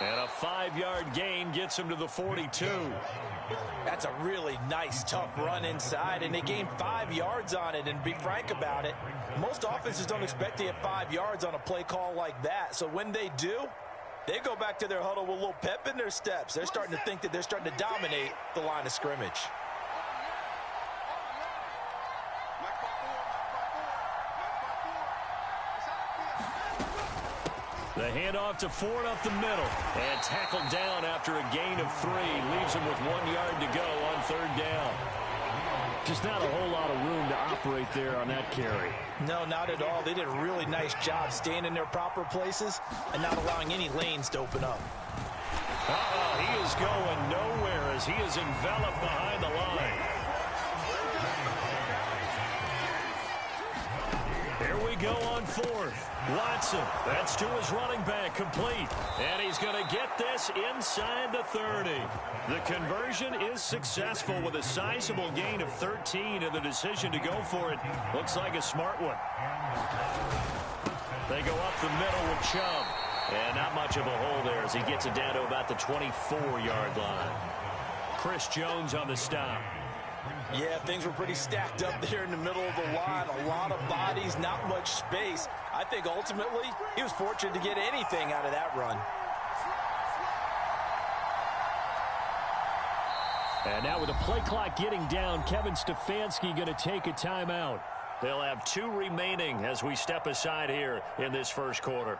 And a 5-yard gain gets him to the 42. That's a really nice, tough run inside, and they gained 5 yards on it. And to be frank about it, most offenses don't expect to get 5 yards on a play call like that. So when they do, they go back to their huddle with a little pep in their steps. They're starting to think that they're starting to dominate the line of scrimmage. The handoff to Ford up the middle. And tackled down after a gain of 3. Leaves him with 1 yard to go on 3rd down. Just not a whole lot of room to operate there on that carry. No, not at all. They did a really nice job staying in their proper places and not allowing any lanes to open up. He is going nowhere as he is enveloped behind the line. Here we go on 4th. Watson, that's to his running back, complete. And he's going to get this inside the 30. The conversion is successful with a sizable gain of 13, and the decision to go for it looks like a smart one. They go up the middle with Chubb. And not much of a hole there as he gets it down to about the 24-yard line. Chris Jones on the stop. Yeah, things were pretty stacked up there in the middle of the line. A lot of bodies, not much space. I think ultimately he was fortunate to get anything out of that run. And now with the play clock getting down, Kevin Stefanski going to take a timeout. They'll have 2 remaining as we step aside here in this first quarter.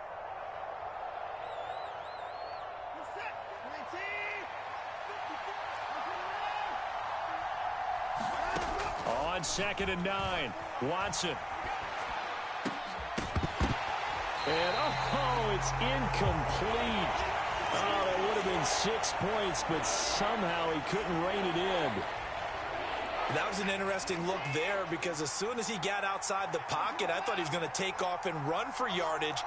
On 2nd and 9, Watson. And, it's incomplete. Oh, that would have been 6 points, but somehow he couldn't rein it in. That was an interesting look there because as soon as he got outside the pocket, I thought he was going to take off and run for yardage.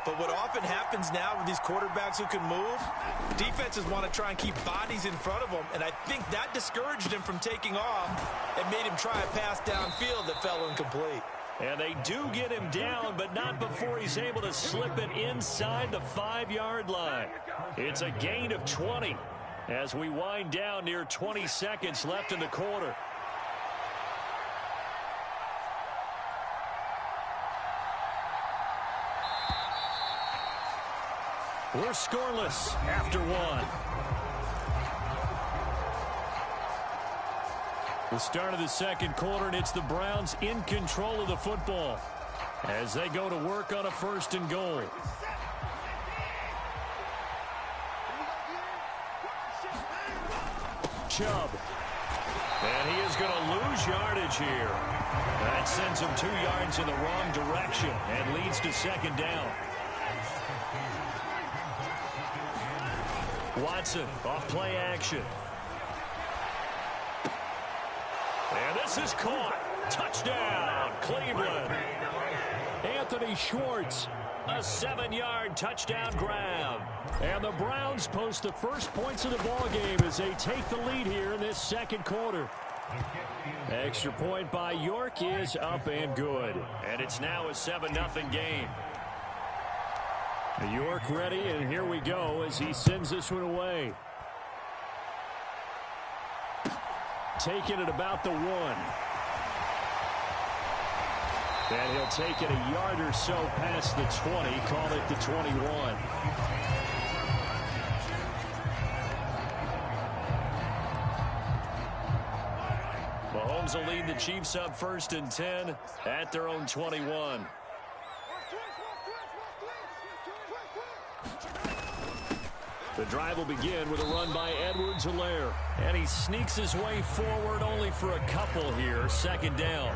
But what often happens now with these quarterbacks who can move, defenses want to try and keep bodies in front of them, and I think that discouraged him from taking off and made him try a pass downfield that fell incomplete. And they do get him down, but not before he's able to slip it inside the 5-yard line. It's a gain of 20 as we wind down near 20 seconds left in the quarter. We're scoreless after 1. The start of the second quarter, and it's the Browns in control of the football as they go to work on a 1st and goal. Chubb. And he is going to lose yardage here. That sends him 2 yards in the wrong direction and leads to 2nd down. Watson off play action. And this is caught. Touchdown, Cleveland. Anthony Schwartz, a 7-yard touchdown grab. And the Browns post the first points of the ballgame as they take the lead here in this second quarter. Extra point by York is up and good. And it's now a 7-0 game. York ready, and here we go as he sends this one away. Taking it about the 1. And he'll take it a yard or so past the 20, call it the 21. Mahomes will lead the Chiefs up 1st and 10 at their own 21. The drive will begin with a run by Edwards-Helaire. And he sneaks his way forward only for a couple here. 2nd down.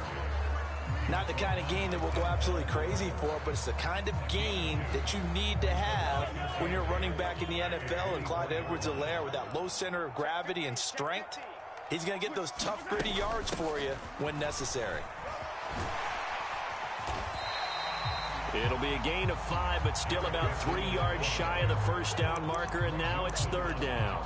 Not the kind of gain that we'll go absolutely crazy for, but it's the kind of gain that you need to have when you're running back in the NFL. And Clyde Edwards-Helaire, with that low center of gravity and strength, he's going to get those tough, gritty yards for you when necessary. It'll be a gain of 5, but still about 3 yards shy of the 1st down marker, and now it's 3rd down.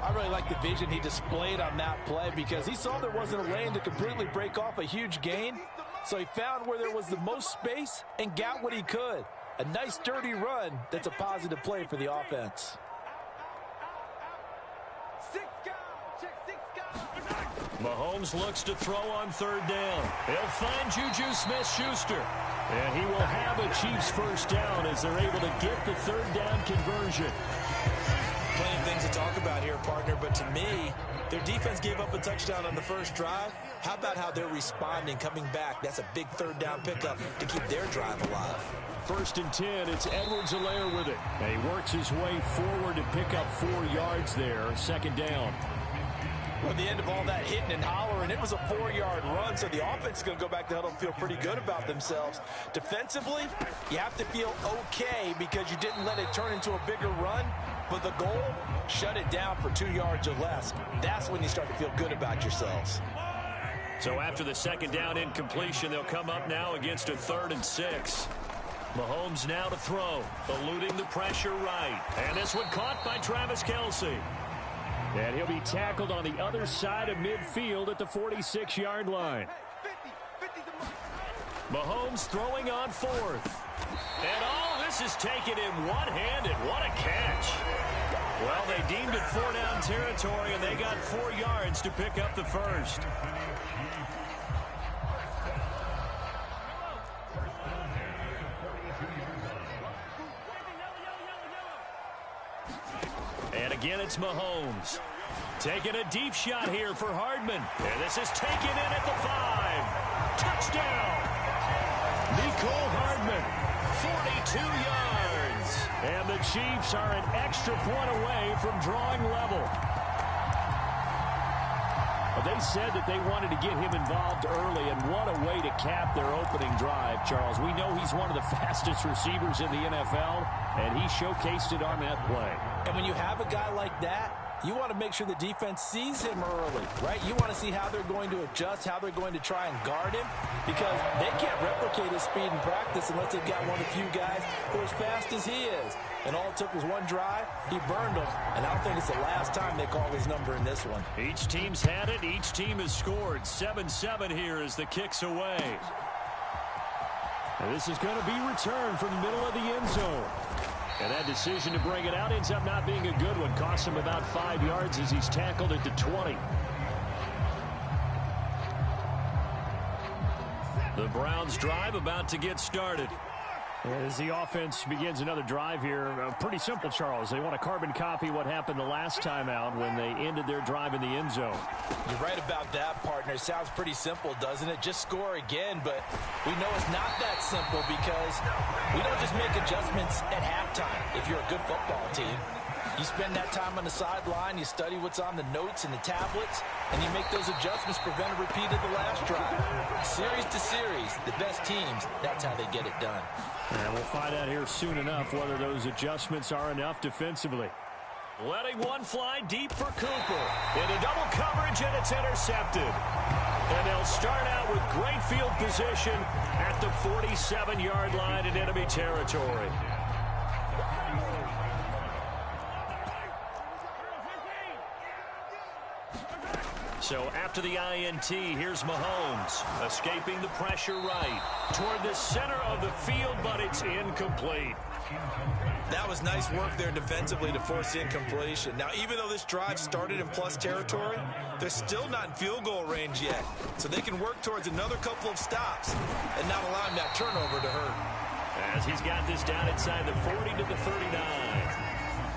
I really like the vision he displayed on that play because he saw there wasn't a lane to completely break off a huge gain, so he found where there was the most space and got what he could. A nice, dirty run that's a positive play for the offense. Mahomes looks to throw on third down. He'll find Juju Smith-Schuster. And he will have a Chiefs first down as they're able to get the third down conversion. Plenty of things to talk about here, partner, but to me, their defense gave up a touchdown on the first drive. How about how they're responding, coming back? That's a big third down pickup to keep their drive alive. 1st and 10, it's Edwards-Helaire with it. And he works his way forward to pick up 4 yards there, 2nd down. Well, at the end of all that hitting and hollering, it was a 4-yard run, so the offense is going to go back to huddle and feel pretty good about themselves. Defensively, you have to feel okay because you didn't let it turn into a bigger run, but the goal, shut it down for 2 yards or less. That's when you start to feel good about yourselves. So after the 2nd down incompletion, they'll come up now against a 3rd and 6. Mahomes now to throw, eluding the pressure right. And this one caught by Travis Kelce. And he'll be tackled on the other side of midfield at the 46-yard line. Mahomes throwing on 4th. And all this is taken in one-handed. What a catch. Well, they deemed it 4-down territory, and they got 4 yards to pick up the first. And again, it's Mahomes. Taking a deep shot here for Hardman. And this is taken in at the 5. Touchdown! Nicole Hardman, 42 yards. And the Chiefs are an extra point away from drawing level. They said that they wanted to get him involved early, and what a way to cap their opening drive, Charles. We know he's one of the fastest receivers in the NFL, and he showcased it on that play. And when you have a guy like that, you want to make sure the defense sees him early, right? You want to see how they're going to adjust, how they're going to try and guard him, because they can't replicate his speed in practice unless they've got one of the few guys who are as fast as he is. And all it took was one drive. He burned them, and I don't think it's the last time they call his number in this one. Each team's had it. Each team has scored. 7-7 here as the kick's away. And this is going to be returned from the middle of the end zone. And that decision to bring it out ends up not being a good one. Costs him about 5 yards as he's tackled at the 20. The Browns drive about to get started. As the offense begins another drive here, pretty simple, Charles. They want to carbon copy what happened the last time out when they ended their drive in the end zone. You're right about that, partner. It sounds pretty simple, doesn't it? Just score again, but we know it's not that simple because we don't just make adjustments at halftime if you're a good football team. You spend that time on the sideline, you study what's on the notes and the tablets, and you make those adjustments, prevent a repeat of the last drive. Series to series, the best teams, that's how they get it done. And we'll find out here soon enough whether those adjustments are enough defensively. Letting one fly deep for Cooper. Into double coverage, and it's intercepted. And they'll start out with great field position at the 47-yard line in enemy territory. So after the INT, here's Mahomes, escaping the pressure right toward the center of the field, but it's incomplete. That was nice work there defensively to force incompletion. Now, even though this drive started in plus territory, they're still not in field goal range yet. So they can work towards another couple of stops and not allowing that turnover to hurt. As he's got this down inside the 40 to the 39.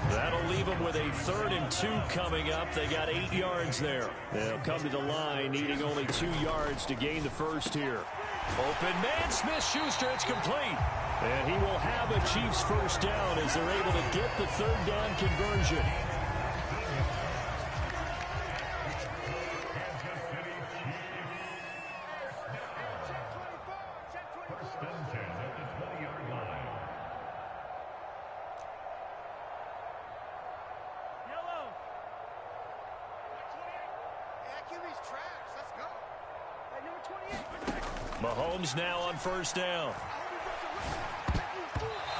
That'll leave them with a 3rd and 2 coming up. They got 8 yards there. They'll come to the line needing only 2 yards to gain the first here. Open man, Smith-Schuster, it's complete. And he will have a Chiefs first down as they're able to get the 3rd down conversion. Mahomes now on first down.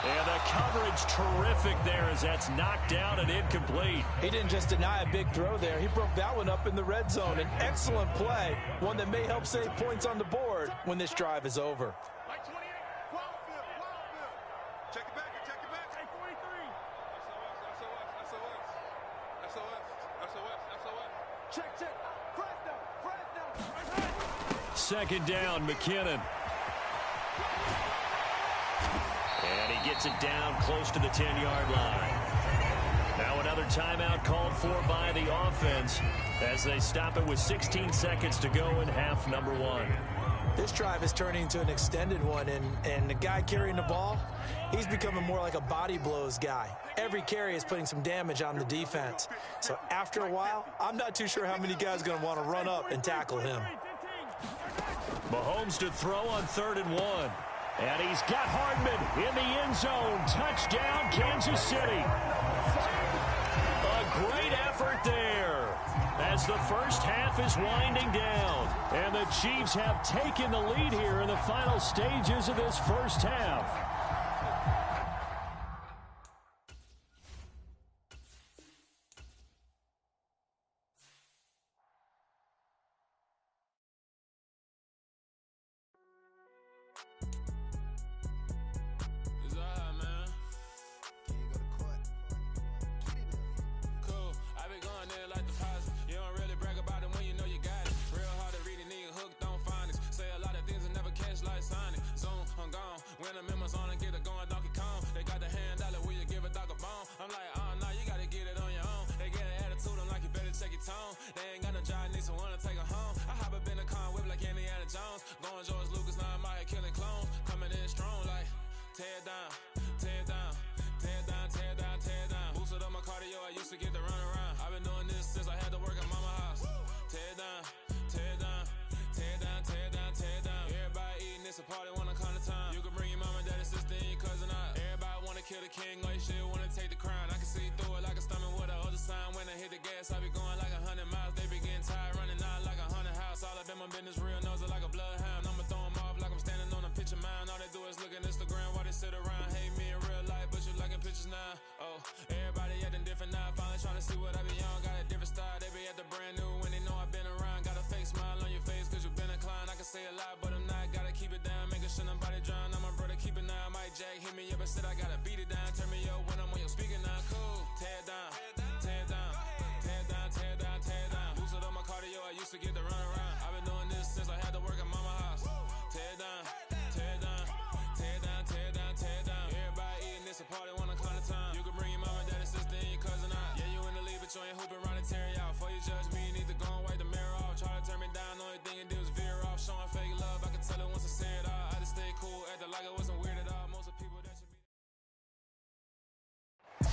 And the coverage terrific there as that's knocked down and incomplete. He didn't just deny a big throw there. He broke that one up in the red zone. An excellent play, one that may help save points on the board when this drive is over. Check Second down, McKinnon. And he gets it down close to the 10-yard line. Now another timeout called for by the offense as they stop it with 16 seconds to go in half number one. This drive is turning into an extended one, and the guy carrying the ball, he's becoming more like a body blows guy. Every carry is putting some damage on the defense. So after a while, I'm not too sure how many guys are going to want to run up and tackle him. Mahomes to throw on 3rd and 1. And he's got Hardman in the end zone. Touchdown, Kansas City. A great effort there as the first half is winding down. And the Chiefs have taken the lead here in the final stages of this first half.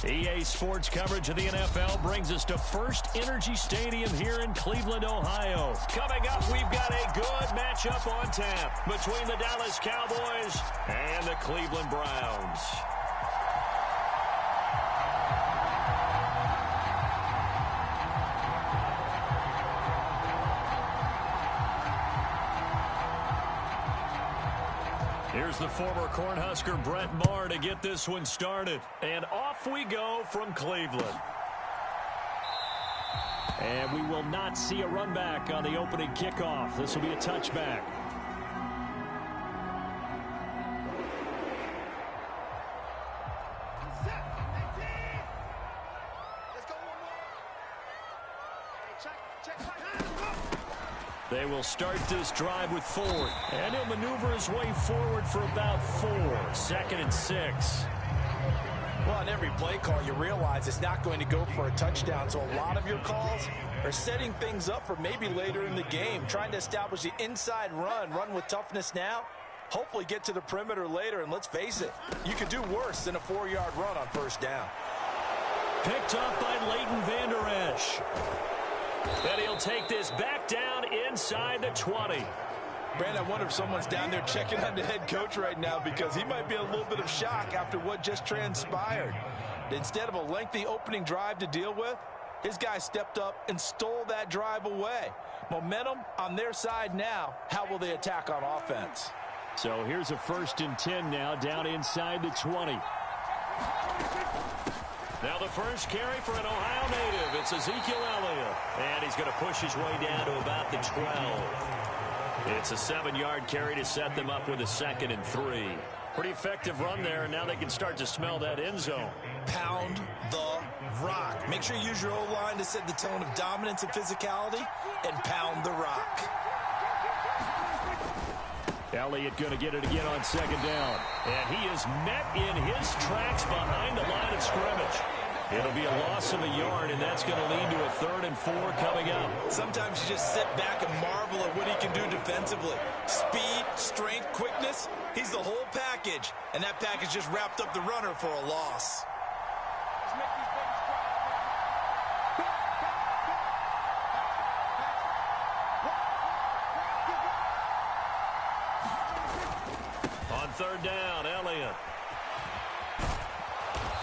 EA Sports coverage of the NFL brings us to First Energy Stadium here in Cleveland, Ohio. Coming up, we've got a good matchup on tap between the Dallas Cowboys and the Cleveland Browns. Here's the former Cornhusker Brett Maher to get this one started. And off we go from Cleveland. And we will not see a run back on the opening kickoff. This will be a touchback. They will start this drive with Ford. And he'll maneuver his way forward for about 4. 2nd and 6. Well, on every play call, you realize it's not going to go for a touchdown. So a lot of your calls are setting things up for maybe later in the game, trying to establish the inside run with toughness now, hopefully get to the perimeter later. And let's face it, you could do worse than a 4-yard run on first down. Picked up by Leighton Vander Esch. And he'll take this back down inside the 20. Brandon, I wonder if someone's down there checking on the head coach right now, because he might be in a little bit of shock after what just transpired. Instead of a lengthy opening drive to deal with, his guy stepped up and stole that drive away. Momentum on their side now. How will they attack on offense? So here's a 1st and 10 now, down inside the 20. Now the first carry for an Ohio native. It's Ezekiel Elliott. And he's going to push his way down to about the 12. It's a 7-yard carry to set them up with a 2nd and 3. Pretty effective run there, and now they can start to smell that end zone. pound the rock. Make sure you use your O-line to set the tone of dominance and physicality, and pound the rock. Elliott going to get it again on second down. And he is met in his tracks behind the line of scrimmage. It'll be a loss of a yard, and that's going to lead to a 3rd and 4 coming up. Sometimes you just sit back and marvel at what he can do defensively. Speed, strength, quickness, he's the whole package. And that package just wrapped up the runner for a loss. On 3rd down, Elliott.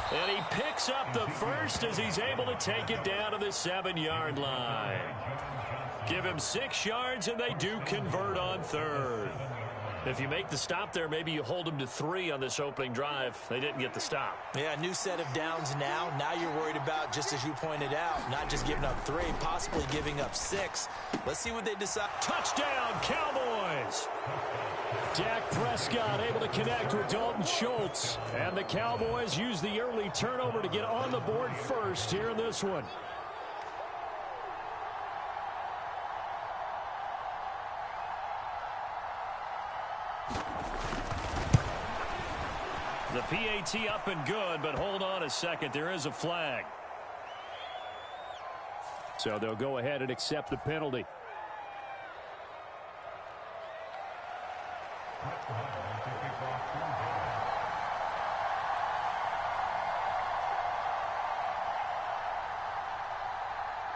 And he picks up the first as he's able to take it down to the 7-yard line. Give him 6 yards, and they do convert on 3rd. If you make the stop there, maybe you hold them to 3 on this opening drive. They didn't get the stop. Yeah, new set of downs now. Now you're worried about, just as you pointed out, not just giving up 3, possibly giving up 6. Let's see what they decide. Touchdown, Cowboys! Dak Prescott able to connect with Dalton Schultz. And the Cowboys use the early turnover to get on the board first here in this one. The PAT up and good, but hold on a second. There is a flag. So they'll go ahead and accept the penalty.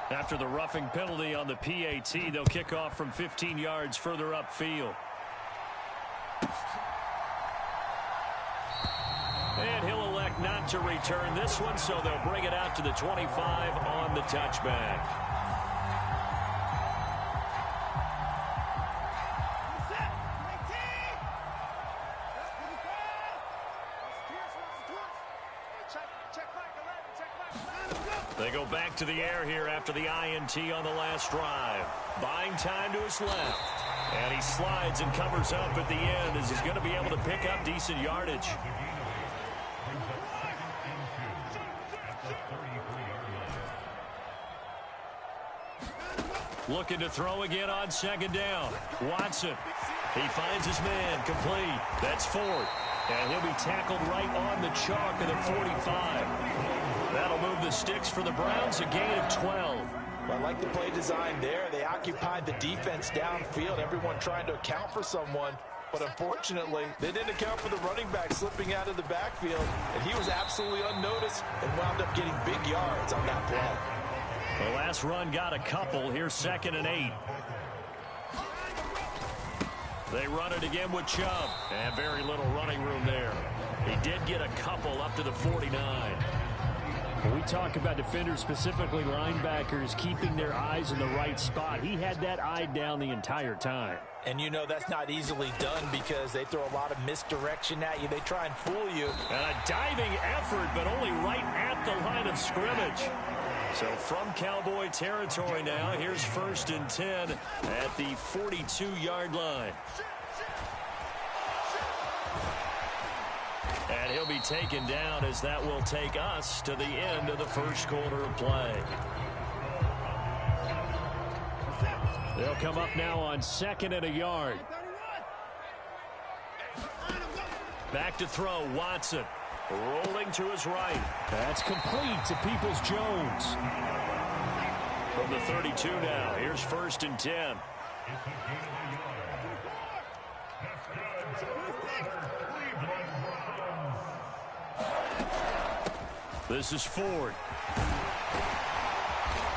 After the roughing penalty on the PAT, they'll kick off from 15 yards further upfield. And he'll elect not to return this one, so they'll bring it out to the 25 on the touchback. They go back to the air here after the INT on the last drive. Buying time to his left. And he slides and covers up at the end as he's going to be able to pick up decent yardage. Looking to throw again on 2nd down. Watson. He finds his man complete. That's Ford. And he'll be tackled right on the chalk of the 45. That'll move the sticks for the Browns, a gain of 12. Well, I like the play design there. They occupied the defense downfield, everyone trying to account for someone. But unfortunately, they didn't account for the running back slipping out of the backfield. And he was absolutely unnoticed and wound up getting big yards on that play. The last run got a couple. Here's 2nd and 8. They run it again with Chubb. And very little running room there. He did get a couple up to the 49. When we talk about defenders, specifically linebackers, keeping their eyes in the right spot, he had that eye down the entire time. And you know that's not easily done because they throw a lot of misdirection at you. They try and fool you. And a diving effort, but only right at the line of scrimmage. So from Cowboy territory now, here's 1st and 10 at the 42-yard line. And he'll be taken down as that will take us to the end of the first quarter of play. They'll come up now on 2nd and a yard. Back to throw, Watson. Rolling to his right. That's complete to Peoples-Jones. From the 32 now, here's 1st and 10. This is Ford.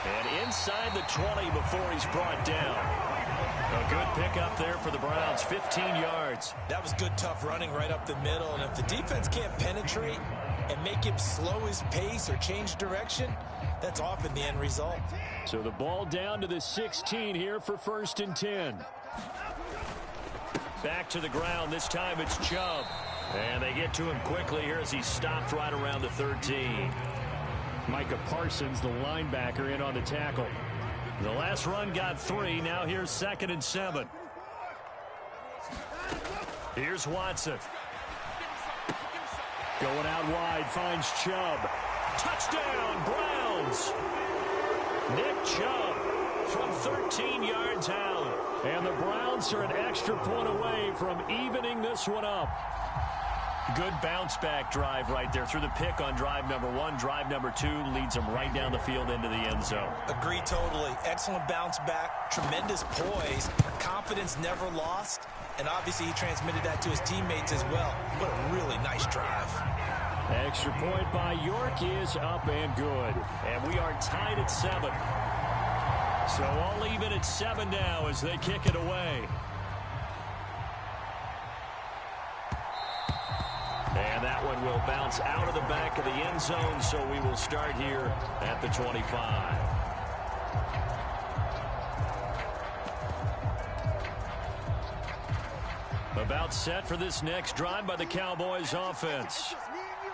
And inside the 20 before he's brought down. A good pickup there for the Browns, 15 yards. That was good, tough running right up the middle. And if the defense can't penetrate and make him slow his pace or change direction, that's often the end result. So the ball down to the 16 here for 1st and 10. Back to the ground. This time it's Chubb. And they get to him quickly here as he's stopped right around the 13. Micah Parsons, the linebacker, in on the tackle. The last run got 3. Now here's 2nd and 7. Here's Watson. Going out wide, finds Chubb. Touchdown, Browns! Nick Chubb from 13 yards out. And the Browns are an extra point away from evening this one up. Good bounce-back drive right there through the pick on drive number 1. Drive number 2 leads them right down the field into the end zone. Agree totally. Excellent bounce back, tremendous poise, confidence never lost, and obviously he transmitted that to his teammates as well. What a really nice drive. Extra point by York is up and good. And we are tied at 7. So all even at 7 now as they kick it away. And that one will bounce out of the back of the end zone, so we will start here at the 25. About set for this next drive by the Cowboys offense.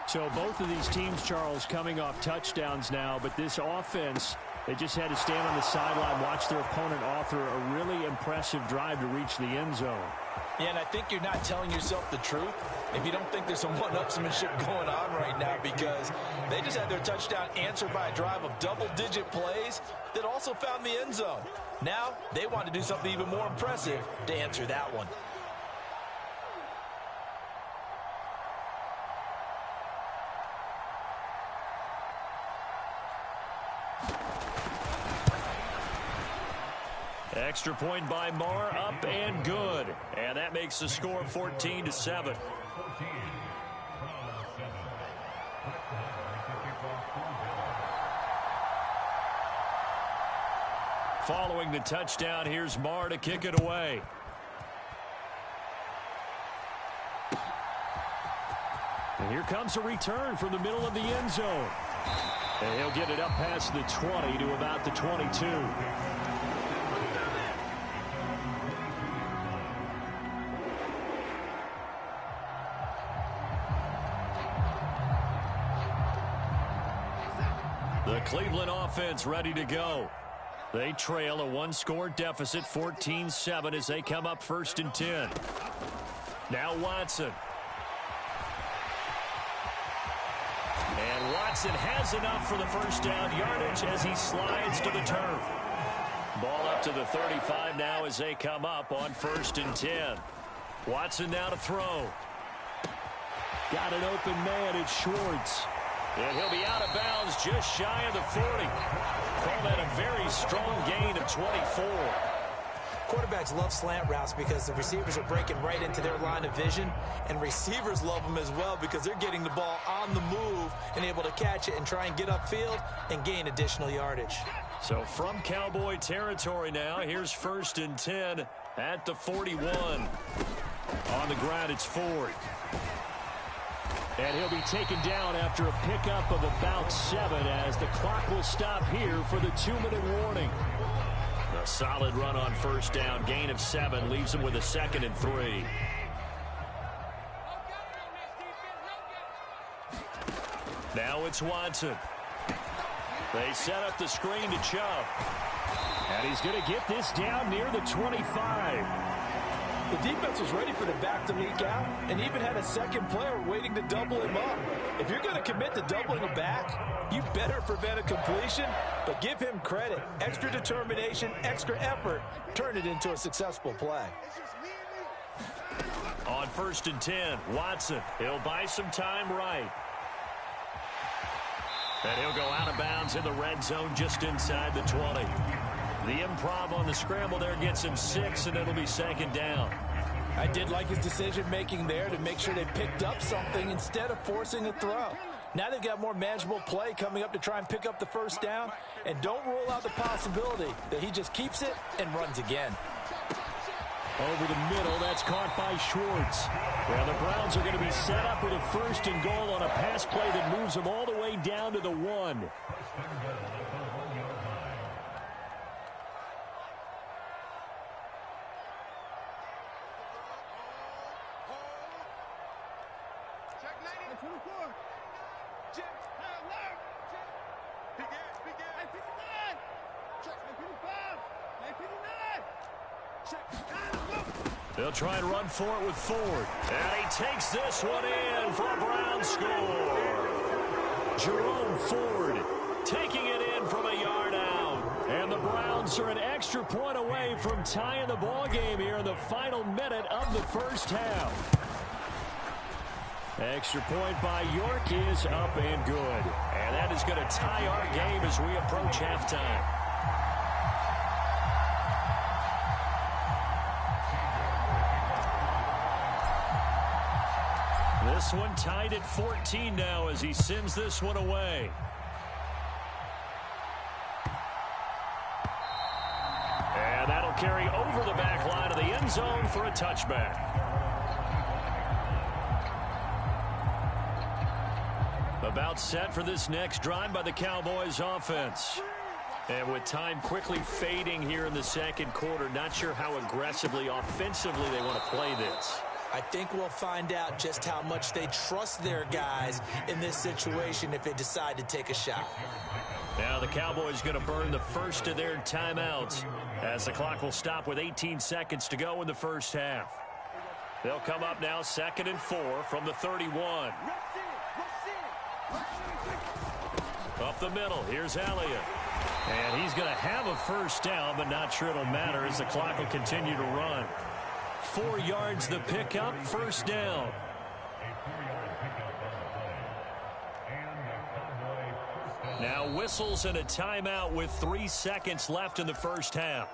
So both of these teams, Charles, coming off touchdowns now, but this offense, they just had to stand on the sideline, watch their opponent author a really impressive drive to reach the end zone. Yeah, and I think you're not telling yourself the truth if you don't think there's some one-upsmanship going on right now, because they just had their touchdown answered by a drive of double-digit plays that also found the end zone. Now they want to do something even more impressive to answer that one. Extra point by Marr, up and good. And that makes the score 14-7. Following the touchdown, here's Marr to kick it away. And here comes a return from the middle of the end zone. And he'll get it up past the 20 to about the 22. The Cleveland offense ready to go. They trail a one-score deficit, 14-7, as they come up 1st and 10. Now Watson. And Watson has enough for the first down yardage as he slides to the turf. Ball up to the 35 now as they come up on 1st and 10. Watson now to throw. Got an open man, it's Schwartz. And he'll be out of bounds just shy of the 40. Call that a very strong gain of 24. Quarterbacks love slant routes because the receivers are breaking right into their line of vision, and receivers love them as well because they're getting the ball on the move and able to catch it and try and get upfield and gain additional yardage. So from Cowboy territory now, here's 1st and 10 at the 41. On the ground, it's Ford. And he'll be taken down after a pickup of about 7 as the clock will stop here for the 2-minute warning. A solid run on 1st down. Gain of 7 leaves him with a 2nd and 3. Now it's Watson. They set up the screen to Chubb. And he's going to get this down near the 25. The defense was ready for the back to leak out and even had a second player waiting to double him up. If you're going to commit to doubling a back, you better prevent a completion, but give him credit. Extra determination, extra effort, turn it into a successful play. On 1st and 10, Watson. He'll buy some time right. And he'll go out of bounds in the red zone just inside the 20. The improv on the scramble there gets him 6, and it'll be 2nd down. I did like his decision-making there to make sure they picked up something instead of forcing a throw. Now they've got more manageable play coming up to try and pick up the 1st down, and don't rule out the possibility that he just keeps it and runs again. Over the middle, that's caught by Schwartz. Well, the Browns are going to be set up with a 1st and goal on a pass play that moves them all the way down to the 1. They'll try and run for it with Ford. And he takes this one in for a Brown score. Jerome Ford taking it in from a yard out. And the Browns are an extra point away from tying the ball game here in the final minute of the first half. Extra point by York is up and good. And that is going to tie our game as we approach halftime. This one tied at 14 now as he sends this one away. And that'll carry over the back line of the end zone for a touchback. About set for this next drive by the Cowboys offense. And with time quickly fading here in the second quarter, not sure how aggressively, offensively they want to play this. I think we'll find out just how much they trust their guys in this situation if they decide to take a shot. Now the Cowboys going to burn the first of their timeouts as the clock will stop with 18 seconds to go in the first half. They'll come up now 2nd and 4 from the 31. Up the middle, here's Elliott. And he's going to have a first down, but not sure it'll matter as the clock will continue to run. 4 yards the pickup, first down. Now whistles and a timeout with 3 seconds left in the first half.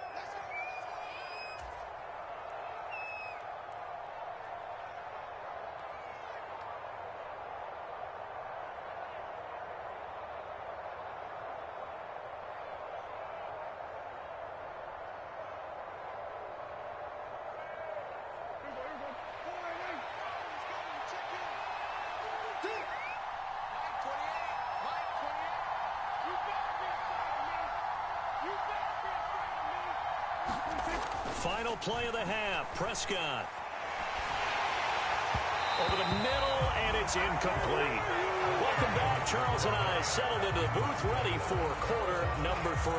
Final play of the half, Prescott. Over the middle, and it's incomplete. Welcome back. Charles and I settled into the booth, ready for quarter number 3.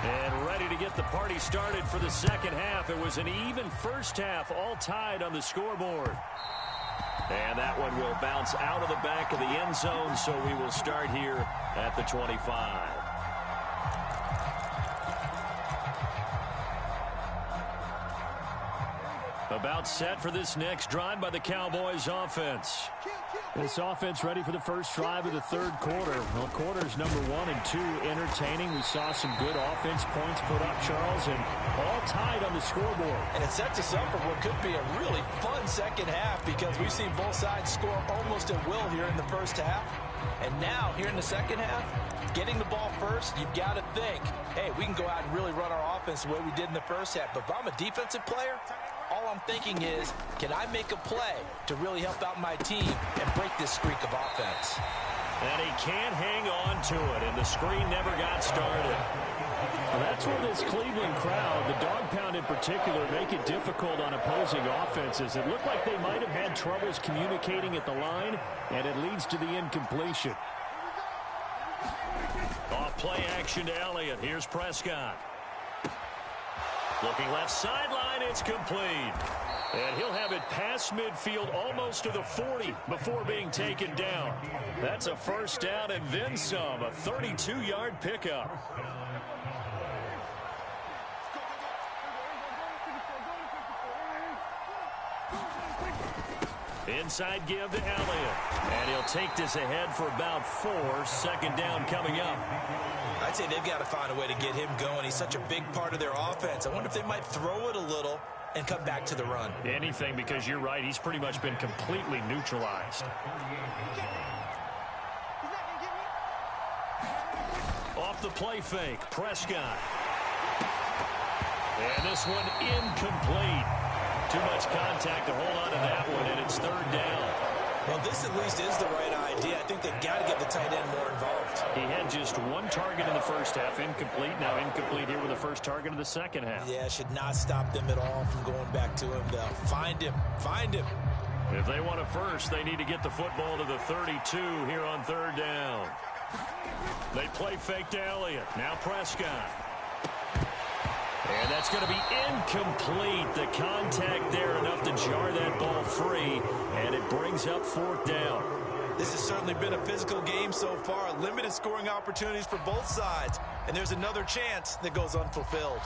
And ready to get the party started for the second half. It was an even first half, all tied on the scoreboard. And that one will bounce out of the back of the end zone, so we will start here at the 25. About set for this next drive by the Cowboys offense. This offense ready for the first drive of the third quarter. Well, quarters number 1 and 2 entertaining. We saw some good offense points put up, Charles, and all tied on the scoreboard. And it sets us up for what could be a really fun second half because we've seen both sides score almost at will here in the first half. And now, here in the second half, getting the ball first, you've got to think, hey, we can go out and really run our offense the way we did in the first half. But if I'm a defensive player, all I'm thinking is, can I make a play to really help out my team and break this streak of offense? And he can't hang on to it, and the screen never got started. Well, that's where this Cleveland crowd, the dog pound in particular, make it difficult on opposing offenses. It looked like they might have had troubles communicating at the line, and it leads to the incompletion. Off play action to Elliott. Here's Prescott. Looking left sideline, it's complete. And he'll have it past midfield almost to the 40 before being taken down. That's a first down and then some, a 32-yard pickup. Inside give to Elliott. And he'll take this ahead for about 4. Second down coming up. I'd say they've got to find a way to get him going. He's such a big part of their offense. I wonder if they might throw it a little and come back to the run. Anything, because you're right. He's pretty much been completely neutralized. Off the play fake, Prescott. And this one incomplete. Too much contact to hold on to that one, and it's third down. Well, this at least is the right idea. I think they've got to get the tight end more involved. He had just 1 target in the first half, incomplete. Now incomplete here with the first target of the second half. Yeah, should not stop them at all from going back to him. They'll find him. If they want a first, they need to get the football to the 32 here on third down. They play fake to Elliott. Now Prescott. And that's going to be incomplete. The contact there enough to jar that ball free, and it brings up fourth down. This has certainly been a physical game so far. Limited scoring opportunities for both sides. And there's another chance that goes unfulfilled.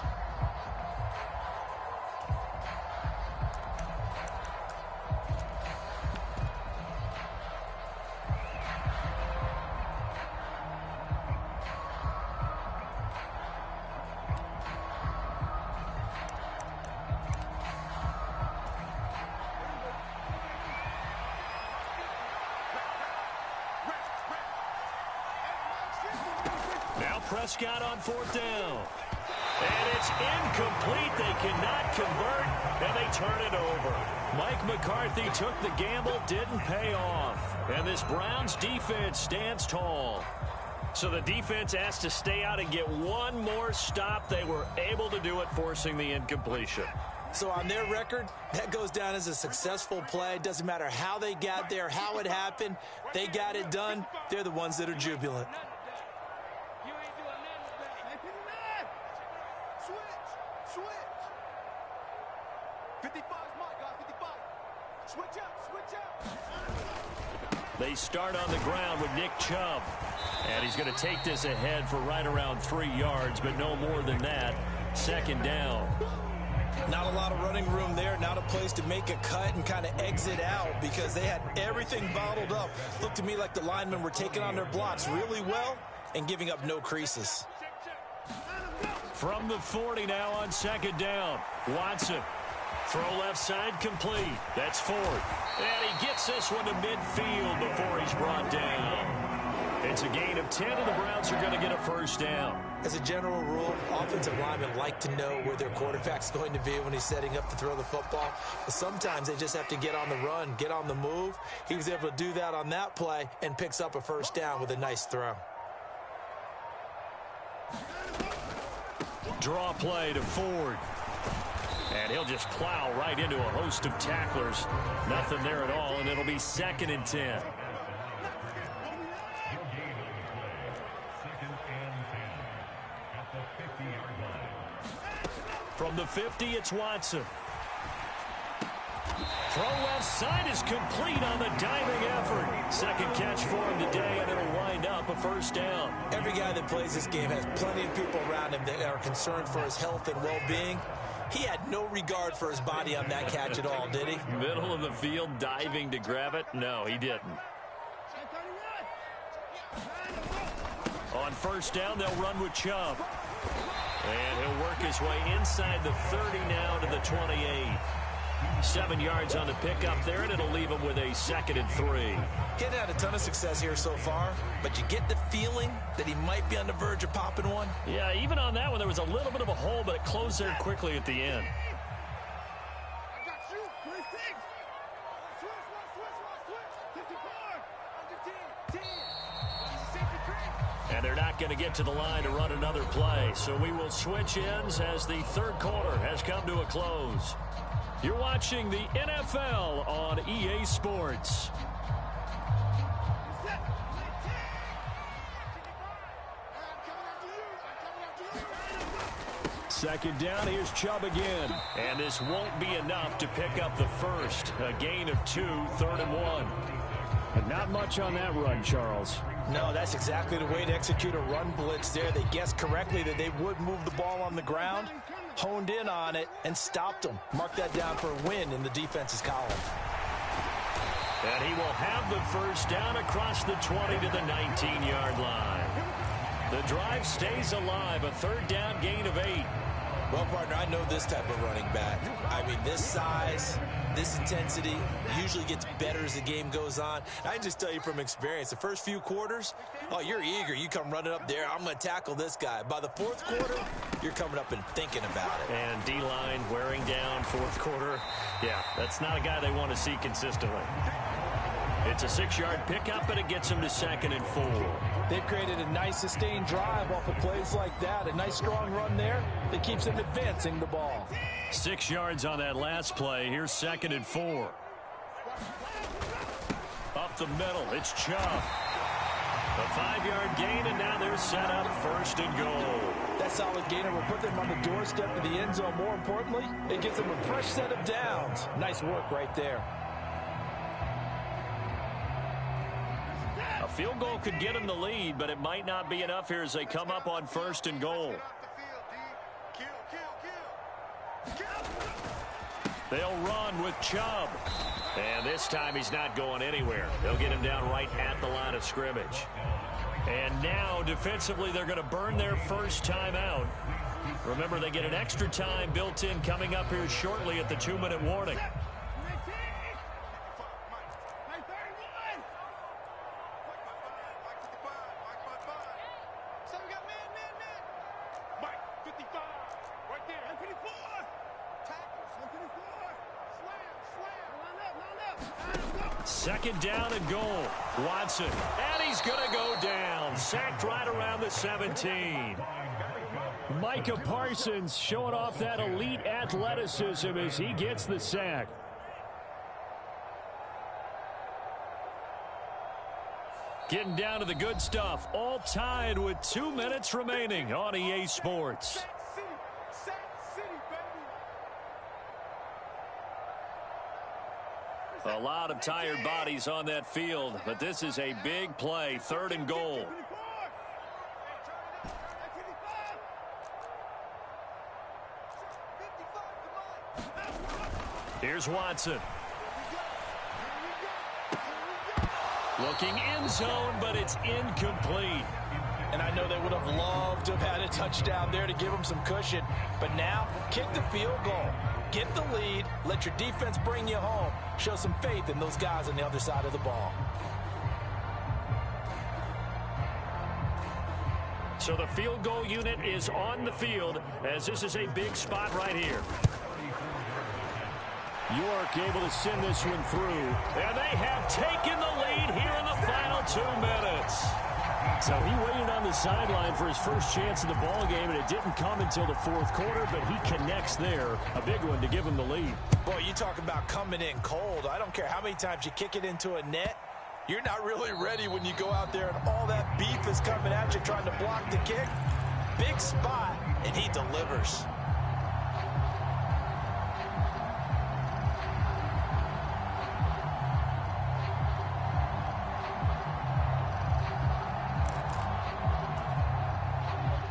Prescott on fourth down. And it's incomplete. They cannot convert, and they turn it over. Mike McCarthy took the gamble, didn't pay off. And this Browns defense stands tall. So the defense has to stay out and get one more stop. They were able to do it, forcing the incompletion. So on their record, that goes down as a successful play. Doesn't matter how they got there, how it happened. They got it done. They're the ones that are jubilant. They start on the ground with Nick Chubb. And he's going to take this ahead for right around 3 yards, but no more than that. Second down. Not a lot of running room there. Not a place to make a cut and kind of exit out because they had everything bottled up. Looked to me like the linemen were taking on their blocks really well and giving up no creases. From the 40 now on second down. Watson. Throw left side complete. That's fourth. And he gets this one to midfield before he's brought down. It's a gain of 10, and the Browns are going to get a first down. As a general rule, offensive linemen like to know where their quarterback's going to be when he's setting up to throw the football. But sometimes they just have to get on the run, get on the move. He was able to do that on that play and picks up a first down with a nice throw. Draw play to Ford. And he'll just plow right into a host of tacklers. Nothing there at all, and it'll be 2nd and 10. From the 50, it's Watson. Throw left side is complete on the diving effort. Second catch for him today, and it'll wind up a first down. Every guy that plays this game has plenty of people around him that are concerned for his health and well-being. He had no regard for his body on that catch at all, did he? Middle of the field, diving to grab it? No, he didn't. On first down, they'll run with Chubb. And he'll work his way inside the 30 now to the 28. 7 yards on the pickup there, and it'll leave him with a 2nd and 3. Getting had a ton of success here so far, but you get the feeling that he might be on the verge of popping one. Yeah, even on that one, there was a little bit of a hole, but it closed there quickly at the end. And they're not going to get to the line to run another play, so we will switch ends as the third quarter has come to a close. You're watching the NFL on EA Sports. Second down, here's Chubb again. And this won't be enough to pick up the first. A gain of 2, 3rd and 1. But not much on that run, Charles. No, that's exactly the way to execute a run blitz there. They guessed correctly that they would move the ball on the ground, honed in on it, and stopped them. Mark that down for a win in the defense's column. And he will have the first down across the 20 to the 19-yard line. The drive stays alive, a 3rd down gain of 8. Well, partner, I know this type of running back. I mean, this size, this intensity usually gets better as the game goes on. I can just tell you from experience, the first few quarters, oh, you're eager. You come running up there, I'm going to tackle this guy. By the 4th quarter, you're coming up and thinking about it. And D-line wearing down 4th quarter. Yeah, that's not a guy they want to see consistently. It's a 6-yard pickup, and it gets him to 2nd and 4. They've created a nice sustained drive off of plays like that. A nice strong run there that keeps them advancing the ball. 6 yards on that last play. Here's 2nd and 4. Up the middle, it's Chubb. A 5-yard gain, and now they're set up 1st and goal. That solid gainer will put them on the doorstep of the end zone. More importantly, it gives them a fresh set of downs. Nice work right there. A field goal could get them the lead, but it might not be enough here as they come up on 1st and goal. They'll run with Chubb. And this time he's not going anywhere. They'll get him down right at the line of scrimmage. And now, defensively, they're going to burn their first time out. Remember, they get an extra time built in coming up here shortly at the 2-minute warning. Second down and goal. Watson. And he's going to go down. Sacked right around the 17. Micah Parsons showing off that elite athleticism as he gets the sack. Getting down to the good stuff. All tied with 2 minutes remaining on EA Sports. A lot of tired bodies on that field, but this is a big play. 3rd and goal. Here's Watson. Looking end zone, but it's incomplete. And I know they would have loved to have had a touchdown there to give them some cushion. But now, kick the field goal. Get the lead. Let your defense bring you home. Show some faith in those guys on the other side of the ball. So the field goal unit is on the field as this is a big spot right here. York able to send this one through. And they have taken the lead here in the final 2 minutes. So he waited on the sideline for his first chance in the ball game, and it didn't come until the 4th quarter, but he connects there. A big one to give him the lead. Boy, you talk about coming in cold. I don't care how many times you kick it into a net. You're not really ready when you go out there and all that beef is coming at you trying to block the kick. Big spot, and he delivers.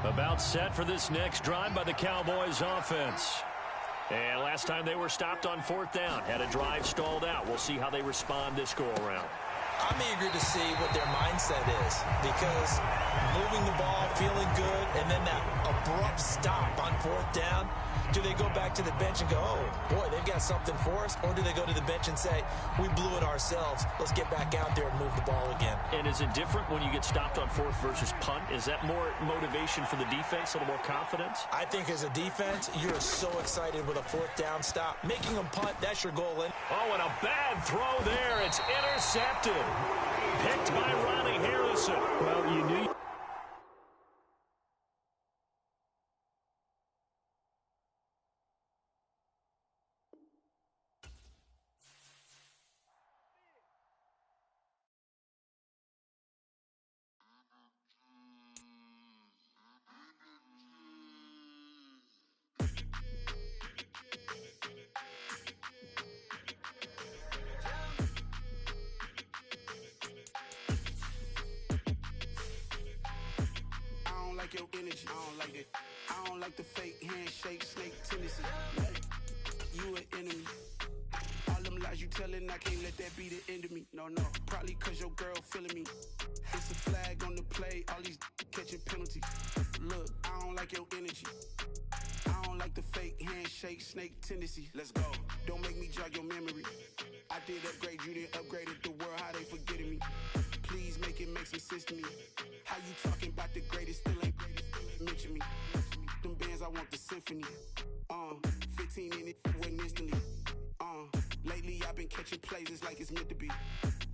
About set for this next drive by the Cowboys offense. And last time they were stopped on 4th down, had a drive stalled out. We'll see how they respond this go-around. I'm eager to see what their mindset is because moving the ball, feeling good, and then that abrupt stop on 4th down. Do they go back to the bench and go, oh, boy, they've got something for us? Or do they go to the bench and say, we blew it ourselves. Let's get back out there and move the ball again. And is it different when you get stopped on 4th versus punt? Is that more motivation for the defense, a little more confidence? I think as a defense, you're so excited with a 4th down stop. Making them punt, that's your goal. Oh, and a bad throw there. It's intercepted. Picked by Ronnie Harrison. Well, you knew. Your energy, I don't like it. I don't like the fake handshake, snake tendency. You an enemy. All them lies you telling, I can't let that be the end of me. No, probably cause your girl feeling me. It's a flag on the play, all these catching penalties. Look, I don't like your energy. I don't like the fake handshake, snake tendency. Let's go. Don't make me jog your memory. I did upgrade, you didn't upgrade it. The world, how they forgetting me. Please make it make some sense to me. How you talking about the greatest, still ain't greatest, mention me. Them bands, I want the symphony. 15 in it, went instantly. Lately I've been catching plays, it's like it's meant to be.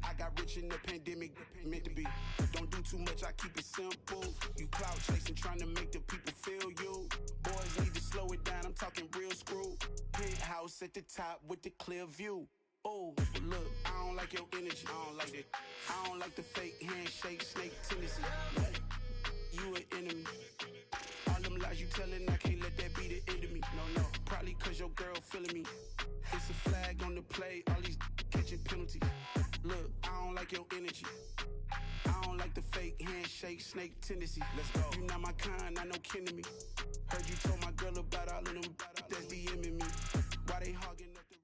I got rich in the pandemic, meant to be. Don't do too much, I keep it simple. You clout chasing, trying to make the people feel you. Boys need to slow it down, I'm talking real screw. Penthouse at the top with the clear view. Oh, look, I don't like your energy. I don't like it. I don't like the fake handshake, snake tendency. You an enemy. All them lies you telling, I can't let that be the end of me. No, probably cause your girl feeling me. It's a flag on the play, all these catching penalties. Look, I don't like your energy. I don't like the fake handshake, snake tendency. Let's go. You not my kind, I know kin to me. Heard you told my girl about all of them that's DMing me. Why they hogging up the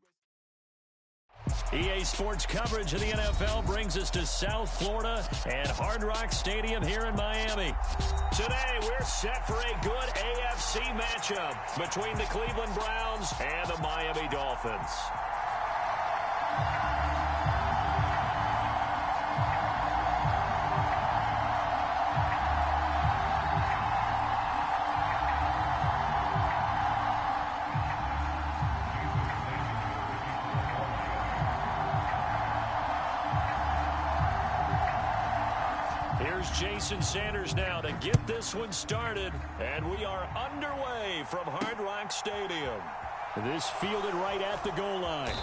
EA Sports coverage of the NFL brings us to South Florida and Hard Rock Stadium here in Miami. Today, we're set for a good AFC matchup between the Cleveland Browns and the Miami Dolphins. Jason Sanders now to get this one started, and we are underway from Hard Rock Stadium. This fielded right at the goal line.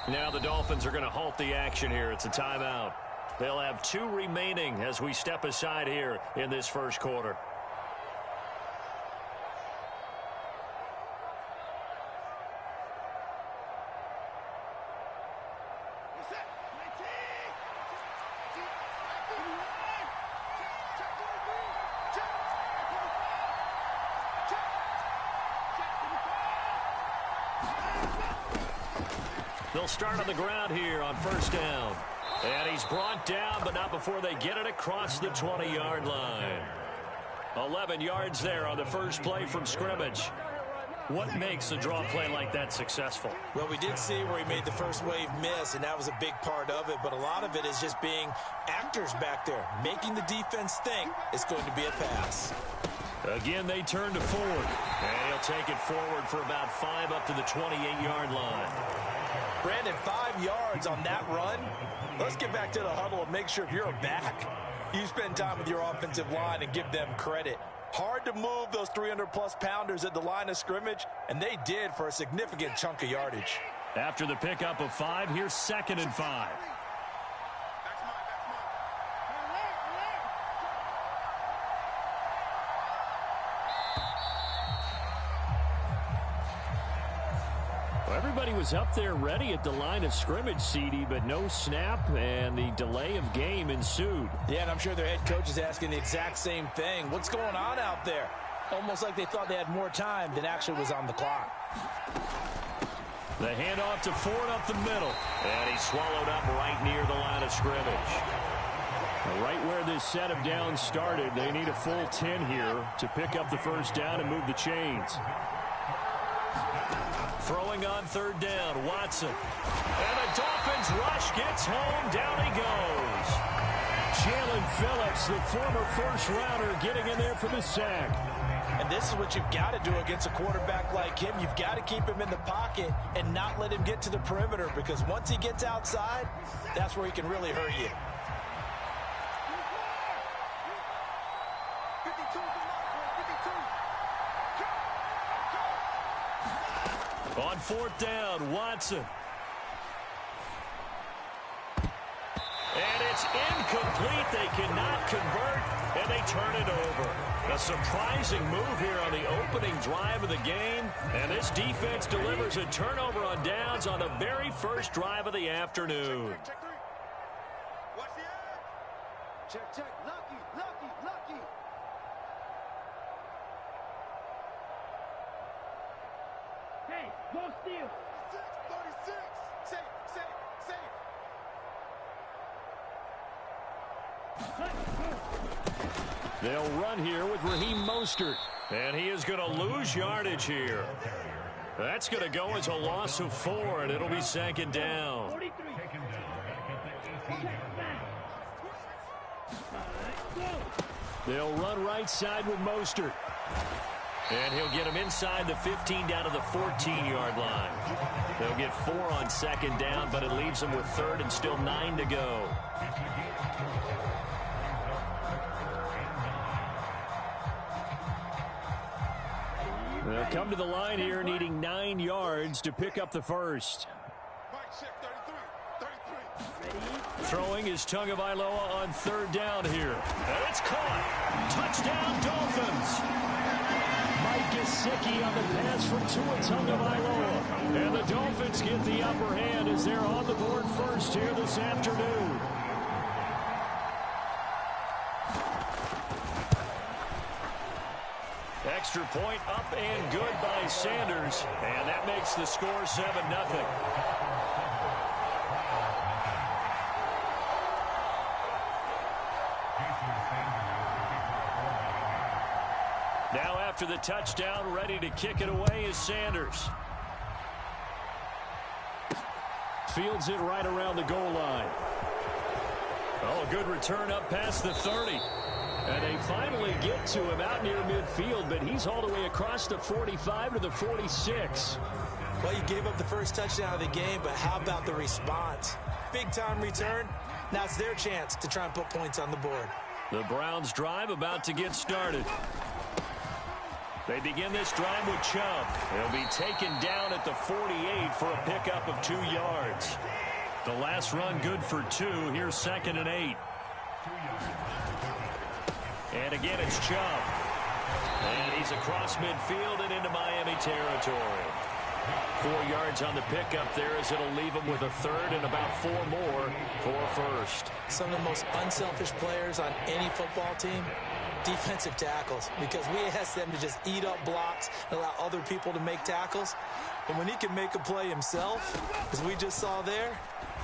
Now the Dolphins are going to halt the action here. It's a timeout. They'll have 2 remaining as we step aside here in this first quarter. They'll start on the ground here on first down. And he's brought down, but not before they get it across the 20-yard line. 11 yards there on the first play from scrimmage. What makes a draw play like that successful? Well, we did see where he made the first wave miss, and that was a big part of it. But a lot of it is just being actors back there, making the defense think it's going to be a pass. Again, they turn to Ford. And he'll take it forward for about 5 up to the 28-yard line. Brandon, 5 yards on that run. Let's get back to the huddle and make sure if you're a back, you spend time with your offensive line and give them credit. Hard to move those 300-plus pounders at the line of scrimmage, and they did for a significant chunk of yardage. After the pickup of 5, here's 2nd and 5. Everybody was up there ready at the line of scrimmage, CD, but no snap, and the delay of game ensued. Yeah, and I'm sure their head coach is asking the exact same thing. What's going on out there? Almost like they thought they had more time than actually was on the clock. The handoff to Ford up the middle, and he's swallowed up right near the line of scrimmage. Right where this set of downs started, they need a full 10 here to pick up the first down and move the chains. Throwing on 3rd down, Watson. And the Dolphins rush gets home. Down he goes. Jalen Phillips, the former first-rounder, getting in there for the sack. And this is what you've got to do against a quarterback like him. You've got to keep him in the pocket and not let him get to the perimeter, because once he gets outside, that's where he can really hurt you. On 4th down, Watson. And it's incomplete. They cannot convert, and they turn it over. A surprising move here on the opening drive of the game. And this defense delivers a turnover on downs on the very first drive of the afternoon. Check. Lucky. Hey, go steal. 36. Safe. They'll run here with Raheem Mostert. And he is going to lose yardage here. That's going to go as a loss of 4, and it'll be second down. They'll run right side with Mostert. And he'll get him inside the 15 down to the 14-yard line. They'll get 4 on second down, but it leaves them with third and still 9 to go. They'll come to the line here needing 9 yards to pick up the first. Throwing is Tagovailoa on third down here. And it's caught. Touchdown, Dolphins. Mike Gesicki on the pass from Tua Tagovailoa. And the Dolphins get the upper hand as they're on the board first here this afternoon. Extra point up and good by Sanders. And that makes the score 7-0. Now after the touchdown, ready to kick it away is Sanders. Fields it right around the goal line. Oh, a good return up past the 30. And they finally get to him out near midfield, but he's all the way across the 45 to the 46. Well, you gave up the first touchdown of the game, but how about the response? Big-time return. Now it's their chance to try and put points on the board. The Browns' drive about to get started. They begin this drive with Chubb. He'll be taken down at the 48 for a pickup of 2 yards. The last run good for 2. Here's 2nd and 8. And again, it's Chubb. And he's across midfield and into Miami territory. 4 yards on the pickup there as it'll leave him with a third and about 4 more for first. Some of the most unselfish players on any football team, defensive tackles, because we ask them to just eat up blocks and allow other people to make tackles. But when he can make a play himself, as we just saw there,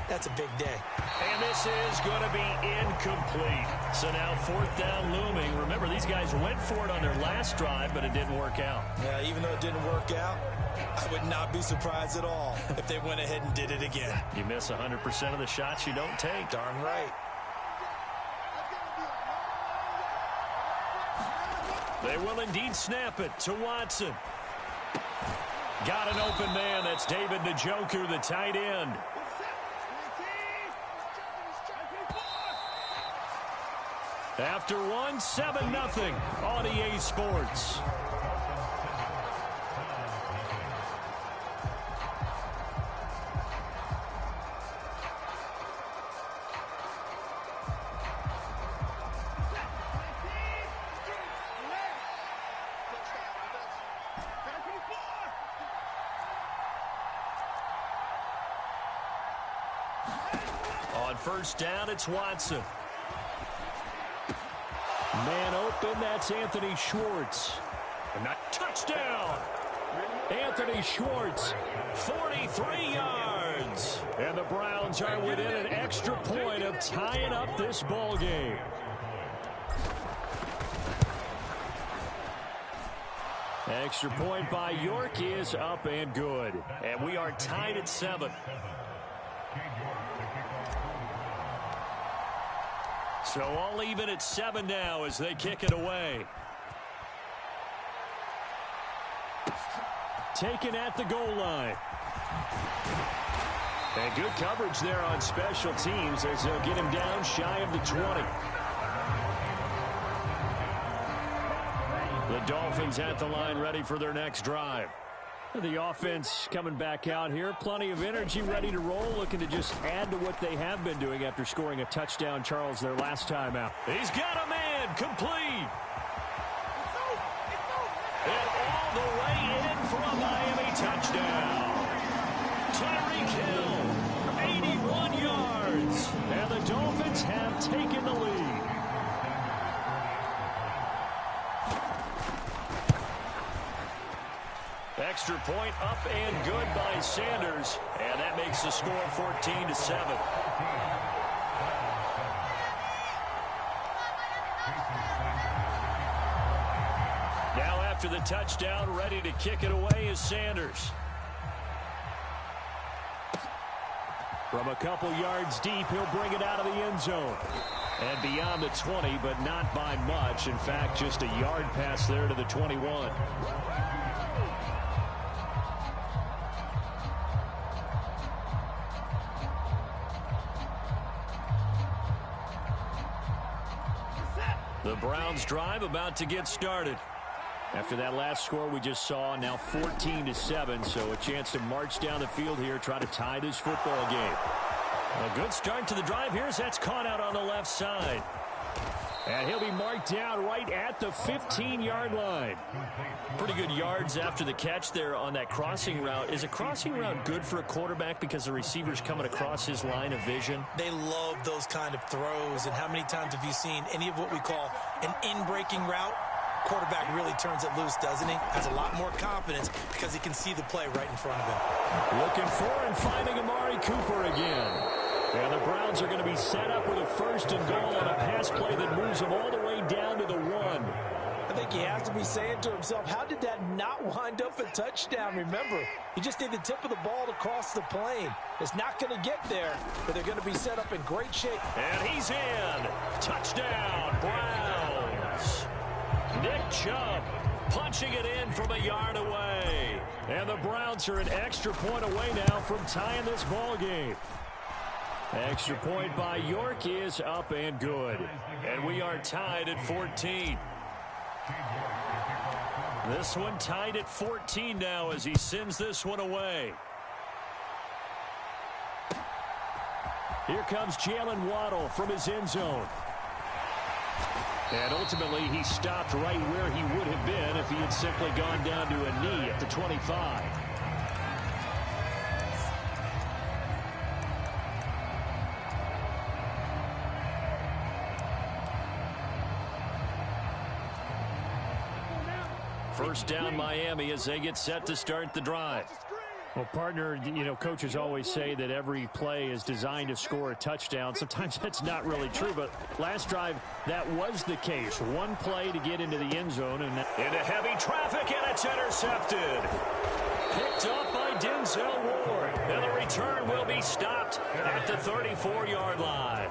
that's a big day. And this is going to be incomplete. So now 4th down looming. Remember, these guys went for it on their last drive, but it didn't work out. Yeah, even though it didn't work out, I would not be surprised at all if they went ahead and did it again. You miss 100% of the shots you don't take. Darn right. They will indeed snap it to Watson. Got an open man. That's David Njoku, the tight end. After 1, 7-0 on EA Sports. On first down, it's Watson. Man open, that's Anthony Schwartz. And that touchdown! Anthony Schwartz, 43 yards! and the Browns are within an extra point of tying up this ball game. Extra point by York is up and good. And we are tied at 7. So all even at 7 now as they kick it away. Taken at the goal line. And good coverage there on special teams as they'll get him down shy of the 20. The Dolphins at the line ready for their next drive. The offense coming back out here. Plenty of energy, ready to roll, looking to just add to what they have been doing after scoring a touchdown, Charles, their last time out. He's got a man, complete. And all the way in for a Miami touchdown. Tyreek Hill, 81 yards. And the Dolphins have taken the lead. Extra point up and good by Sanders. And that makes the score 14-7. after the touchdown. Ready to kick it away is Sanders. From a couple yards deep, he'll bring it out of the end zone. And beyond the 20, but not by much. In fact, just a yard pass there to the 21. The Browns drive about to get started. After that last score we just saw, now 14-7, so a chance to march down the field here, try to tie this football game. A good start to the drive here as that's caught out on the left side. And he'll be marked down right at the 15-yard line. Pretty good yards after the catch there on that crossing route. Is a crossing route good for a quarterback because the receiver's coming across his line of vision? They love those kind of throws. And how many times have you seen any of what we call an in-breaking route? Quarterback really turns it loose, doesn't he? Has a lot more confidence because he can see the play right in front of him. Looking for and finding Amari Cooper again. And the Browns are going to be set up with a 1st and goal on a pass play that moves them all the way down to the 1. I think he has to be saying to himself, how did that not wind up a touchdown? Remember, you just need the tip of the ball to cross the plane. It's not going to get there, but they're going to be set up in great shape. And he's in. Touchdown, Browns. Nick Chubb punching it in from a yard away. And the Browns are an extra point away now from tying this ball game. Extra point by York is up and good. And we are tied at 14. This one tied at 14 now as he sends this one away. Here comes Jalen Waddle from his end zone. And ultimately, he stopped right where he would have been if he had simply gone down to a knee at the 25. First down, Miami, as they get set to start the drive. Well, partner, you know, coaches always say that every play is designed to score a touchdown. Sometimes that's not really true, but last drive, that was the case. One play to get into the end zone. And into heavy traffic, and it's intercepted. Picked up by Denzel Ward. And the return will be stopped at the 34-yard line.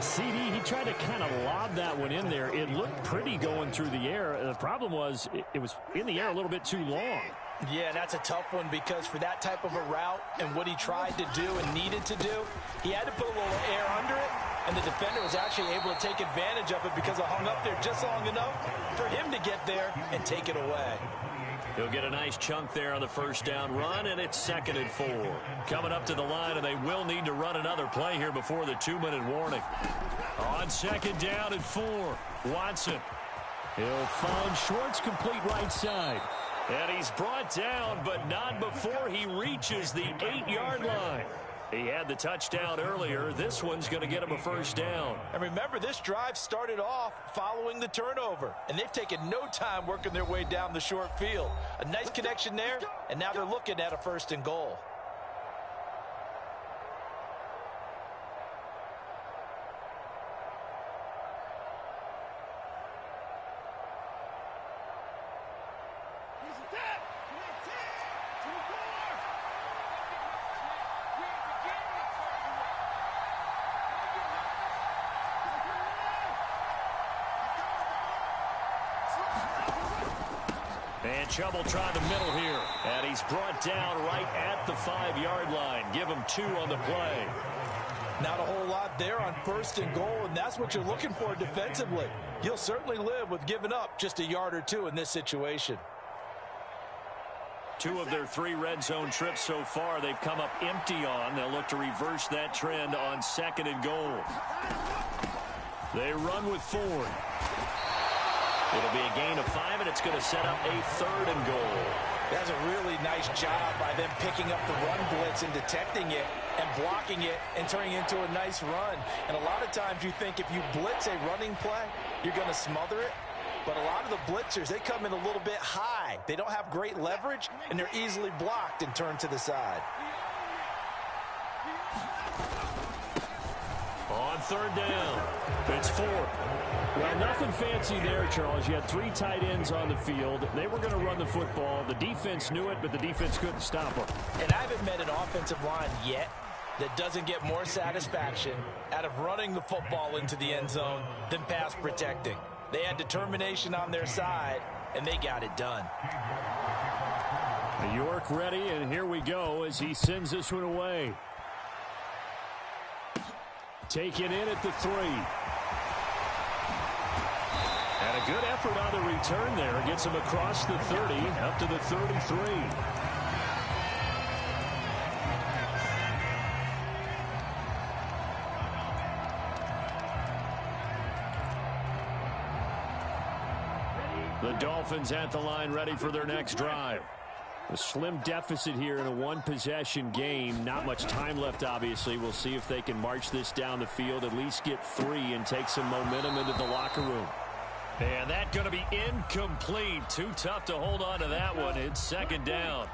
CD, he tried to kind of lob that one in there. It looked pretty going through the air. The problem was it was in the air a little bit too long. Yeah, that's a tough one because for that type of a route and what he tried to do and needed to do, he had to put a little air under it, and the defender was actually able to take advantage of it because it hung up there just long enough for him to get there and take it away. He'll get a nice chunk there on the first down run, and it's 2nd and 4. Coming up to the line, and they will need to run another play here before the 2-minute warning. On 2nd down and 4, Watson. He'll find Schwartz complete right side. And he's brought down, but not before he reaches the 8-yard line. He had the touchdown earlier. This one's going to get him a first down. And remember, this drive started off following the turnover, and they've taken no time working their way down the short field. A nice connection there, and now they're looking at a 1st and goal. And Chubb will try the middle here. And he's brought down right at the 5-yard line. Give him 2 on the play. Not a whole lot there on 1st and goal, and that's what you're looking for defensively. You'll certainly live with giving up just a yard or 2 in this situation. 2 of their 3 red zone trips so far they've come up empty on. They'll look to reverse that trend on 2nd and goal. They run with Ford. It'll be a gain of 5, and it's going to set up a 3rd and goal. That's a really nice job by them picking up the run blitz and detecting it and blocking it and turning it into a nice run. And a lot of times you think if you blitz a running play, you're going to smother it. But a lot of the blitzers, they come in a little bit high. They don't have great leverage, and they're easily blocked and turned to the side. On third down, it's 4. Well, nothing fancy there, Charles. You had 3 tight ends on the field. They were going to run the football. The defense knew it, but the defense couldn't stop them. And I haven't met an offensive line yet that doesn't get more satisfaction out of running the football into the end zone than pass protecting. They had determination on their side, and they got it done. York ready, and here we go as he sends this one away. Taken in at the 3. And a good effort on the return there. Gets him across the 30, up to the 33. The Dolphins at the line, ready for their next drive. A slim deficit here in a one-possession game. Not much time left, obviously. We'll see if they can march this down the field, at least get 3, and take some momentum into the locker room. And that's going to be incomplete. Too tough to hold on to that one. It's second down.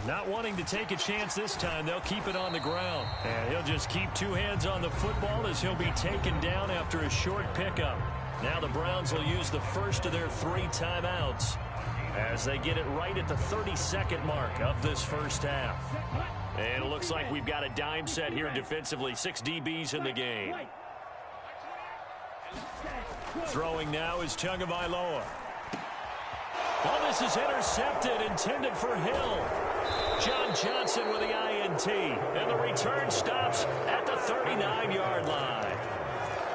Not wanting to take a chance this time, they'll keep it on the ground. And he'll just keep 2 hands on the football as he'll be taken down after a short pickup. Now the Browns will use the first of their 3 timeouts as they get it right at the 32nd mark of this first half. And it looks like we've got a dime set here defensively. 6 DBs in the game. Throwing now is Tagovailoa. Oh, this is intercepted, intended for Hill. John Johnson with the INT. And the return stops at the 39-yard line.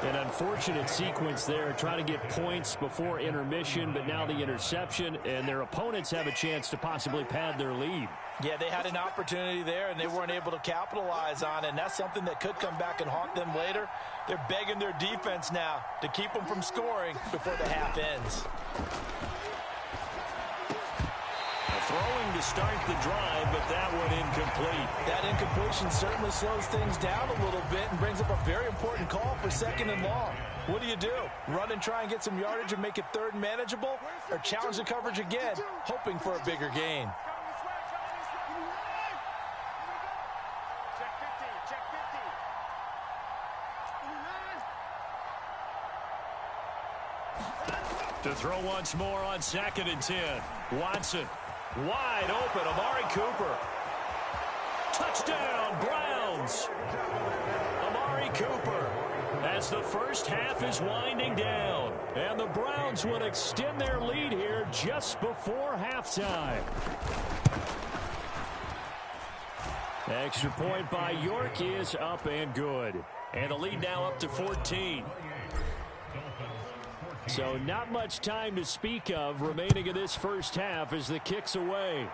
An unfortunate sequence there, trying to get points before intermission, but now the interception, and their opponents have a chance to possibly pad their lead. Yeah, they had an opportunity there, and they weren't able to capitalize on it, and that's something that could come back and haunt them later. They're begging their defense now to keep them from scoring before the half ends. Throwing to start the drive, but that one incomplete. That incompletion certainly slows things down a little bit and brings up a very important call for 2nd and long. What do you do? Run and try and get some yardage and make it 3rd and manageable? Or challenge the coverage again, hoping for a bigger gain? To throw once more on 2nd and 10. Watson. Wide open, Amari Cooper. Touchdown, Browns. Amari Cooper as the first half is winding down. And the Browns will extend their lead here just before halftime. Extra point by York is up and good. And the lead now up to 14. So not much time to speak of remaining in this first half as the kick's away.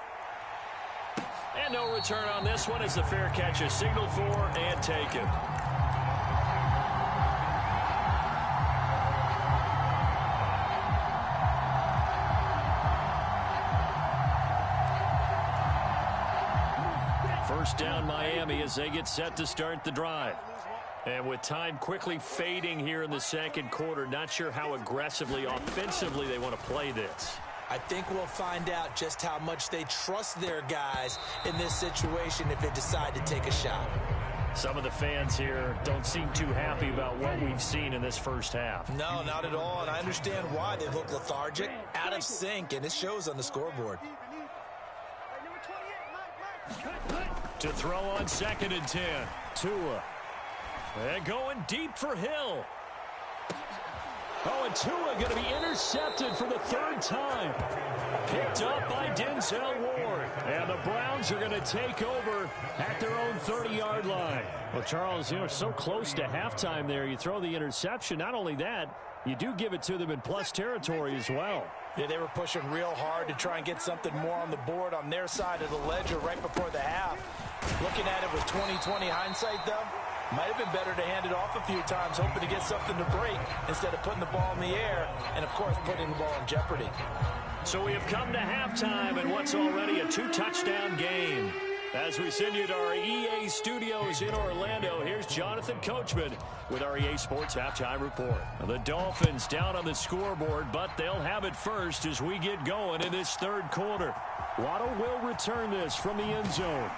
And no return on this one as the fair catch is signaled for and taken. First down Miami as they get set to start the drive. And with time quickly fading here in the second quarter, not sure how aggressively, offensively they want to play this. I think we'll find out just how much they trust their guys in this situation if they decide to take a shot. Some of the fans here don't seem too happy about what we've seen in this first half. No, not at all, and I understand why. They look lethargic, out of sync, and it shows on the scoreboard. To throw on 2nd and 10. Tua. And going deep for Hill. Oh, and Tua going to be intercepted for the 3rd time. Picked up by Denzel Ward. And the Browns are going to take over at their own 30-yard line. Well, Charles, so close to halftime there. You throw the interception. Not only that, you do give it to them in plus territory as well. Yeah, they were pushing real hard to try and get something more on the board on their side of the ledger right before the half. Looking at it with 20/20 hindsight, though, might have been better to hand it off a few times, hoping to get something to break instead of putting the ball in the air and, of course, putting the ball in jeopardy. So we have come to halftime in what's already a 2-touchdown game. As we send you to our EA studios in Orlando, here's Jonathan Coachman with our EA Sports Halftime Report. The Dolphins down on the scoreboard, but they'll have it first as we get going in this third quarter. Waddle will return this from the end zone.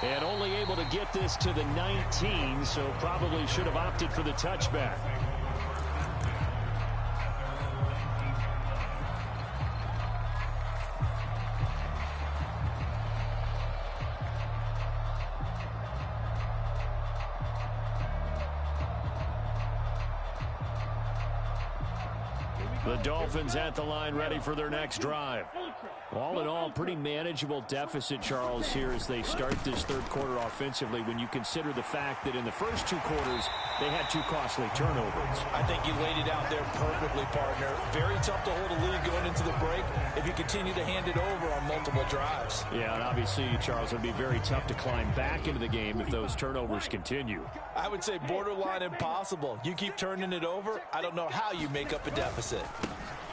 And only able to get this to the 19, so probably should have opted for the touchback. The Dolphins at the line ready for their next drive. All in all, pretty manageable deficit, Charles, here as they start this third quarter offensively when you consider the fact that in the first two quarters, they had two costly turnovers. I think you laid it out there perfectly, partner. Very tough to hold a lead going into the break if you continue to hand it over on multiple drives. Yeah, and obviously, Charles, it would be very tough to climb back into the game if those turnovers continue. I would say borderline impossible. You keep turning it over, I don't know how you make up a deficit.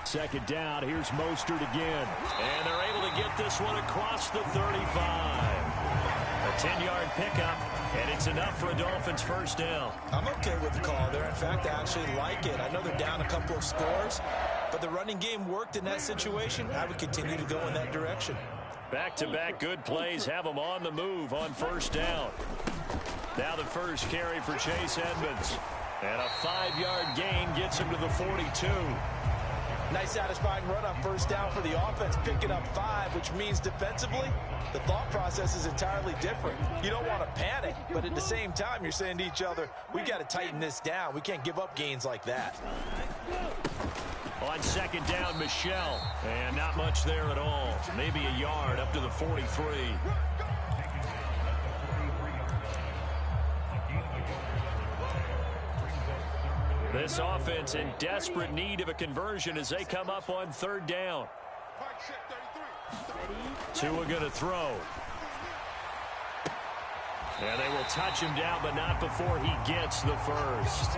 Second down, here's Mostert again. And they're able to get this one across the 35. A 10-yard pickup, and it's enough for a Dolphins first down. I'm okay with the call there. In fact, I actually like it. I know they're down a couple of scores, but the running game worked in that situation. I would continue to go in that direction. Back-to-back good plays have them on the move on first down. Now the first carry for Chase Edmonds. And a 5-yard gain gets him to the 42. Nice satisfying run on first down for the offense, picking up 5, which means defensively, the thought process is entirely different. You don't want to panic, but at the same time, you're saying to each other, we got to tighten this down. We can't give up gains like that. On second down, Michel. And not much there at all. Maybe a yard up to the 43. This offense in desperate need of a conversion as they come up on third down. Tua going to throw. And they will touch him down, but not before he gets the first.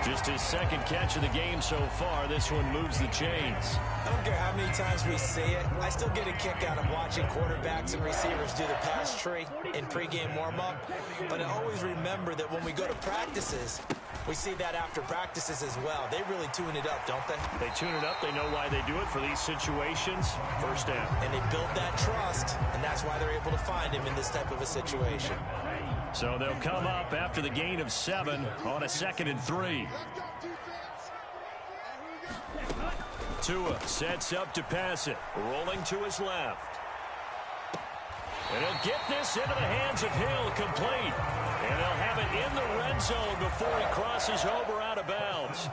Just his second catch of the game so far. This one moves the chains. I don't care how many times we say it. I still get a kick out of watching quarterbacks and receivers do the pass tree in pregame warm-up. But I always remember that when we go to practices, we see that after practices as well. They really tune it up, don't they? They tune it up. They know why they do it for these situations. First down. And they build that trust, and that's why they're able to find him in this type of a situation. So they'll come up after the gain of 7 on a 2nd and 3. Tua sets up to pass it. Rolling to his left. And he'll get this into the hands of Hill, complete. And they'll have it in the red zone before he crosses over out of bounds.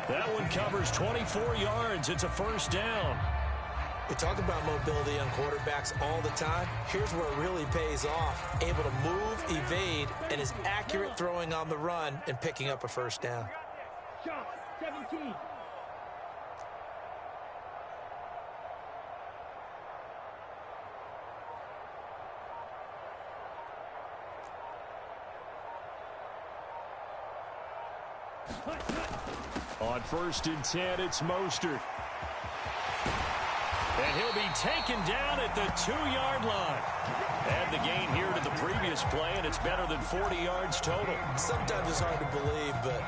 That one covers 24 yards. It's a first down. We talk about mobility on quarterbacks all the time. Here's where it really pays off. Able to move, evade, and is accurate throwing on the run and picking up a first down. Shot 17. On 1st and 10, it's Mostert. And he'll be taken down at the 2-yard line. Add the gain here to the previous play, and it's better than 40 yards total. Sometimes it's hard to believe, but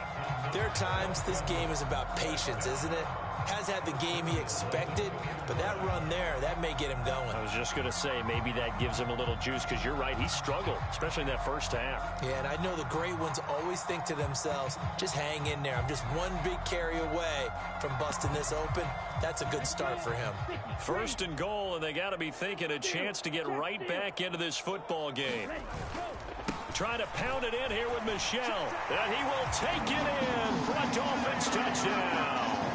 there are times this game is about patience, isn't it? Has had the game he expected, but that run there, that may get him going. I was just going to say, maybe that gives him a little juice, because you're right, he struggled, especially in that first half. Yeah, and I know the great ones always think to themselves, just hang in there. I'm just one big carry away from busting this open. That's a good start for him. 1st and goal, and they got to be thinking a chance to get right back into this football game. Trying to pound it in here with Michel. And he will take it in for a Dolphins touchdown.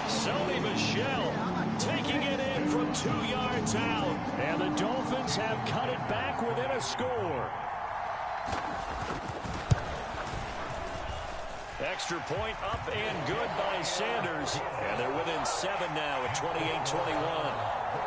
Sony Michel taking it in from 2 yards out. And the Dolphins have cut it back within a score. Extra point up and good by Sanders. And they're within 7 now at 28-21.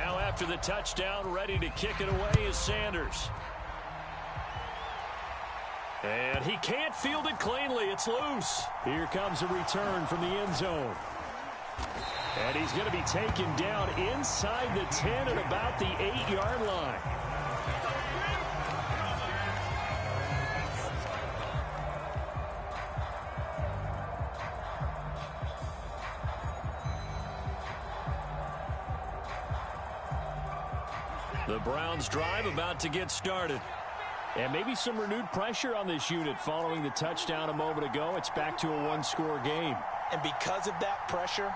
Now after the touchdown, ready to kick it away is Sanders. And he can't field it cleanly. It's loose. Here comes a return from the end zone. And he's going to be taken down inside the 10 at about the 8-yard line. The Browns drive about to get started. And maybe some renewed pressure on this unit following the touchdown a moment ago. It's back to a one-score game. And because of that pressure,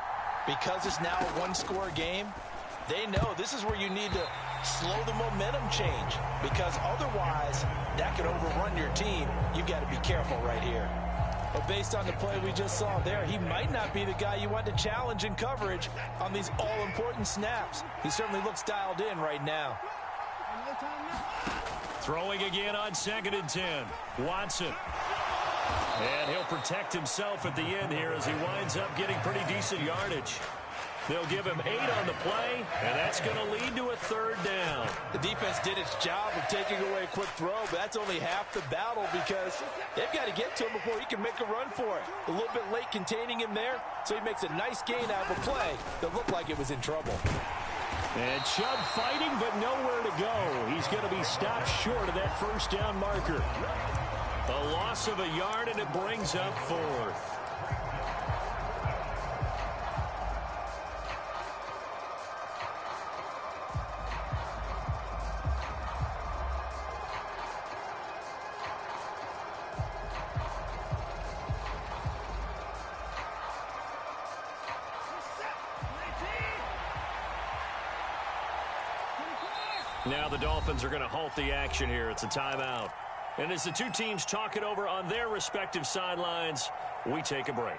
because it's now a one-score game, they know this is where you need to slow the momentum change, because otherwise that could overrun your team. You've got to be careful right here. But based on the play we just saw there, he might not be the guy you want to challenge in coverage on these all-important snaps. He certainly looks dialed in right now. Throwing again on 2nd and 10. Watson. And he'll protect himself at the end here as he winds up getting pretty decent yardage. They'll give him 8 on the play, and that's going to lead to a 3rd down. The defense did its job of taking away a quick throw, but that's only half the battle because they've got to get to him before he can make a run for it. A little bit late containing him there, so he makes a nice gain out of a play that looked like it was in trouble. And Chubb fighting, but nowhere to go. He's going to be stopped short of that 1st down marker. A loss of a yard, and it brings up 4th. Now the Dolphins are going to halt the action here. It's a timeout. And as the two teams talk it over on their respective sidelines, we take a break.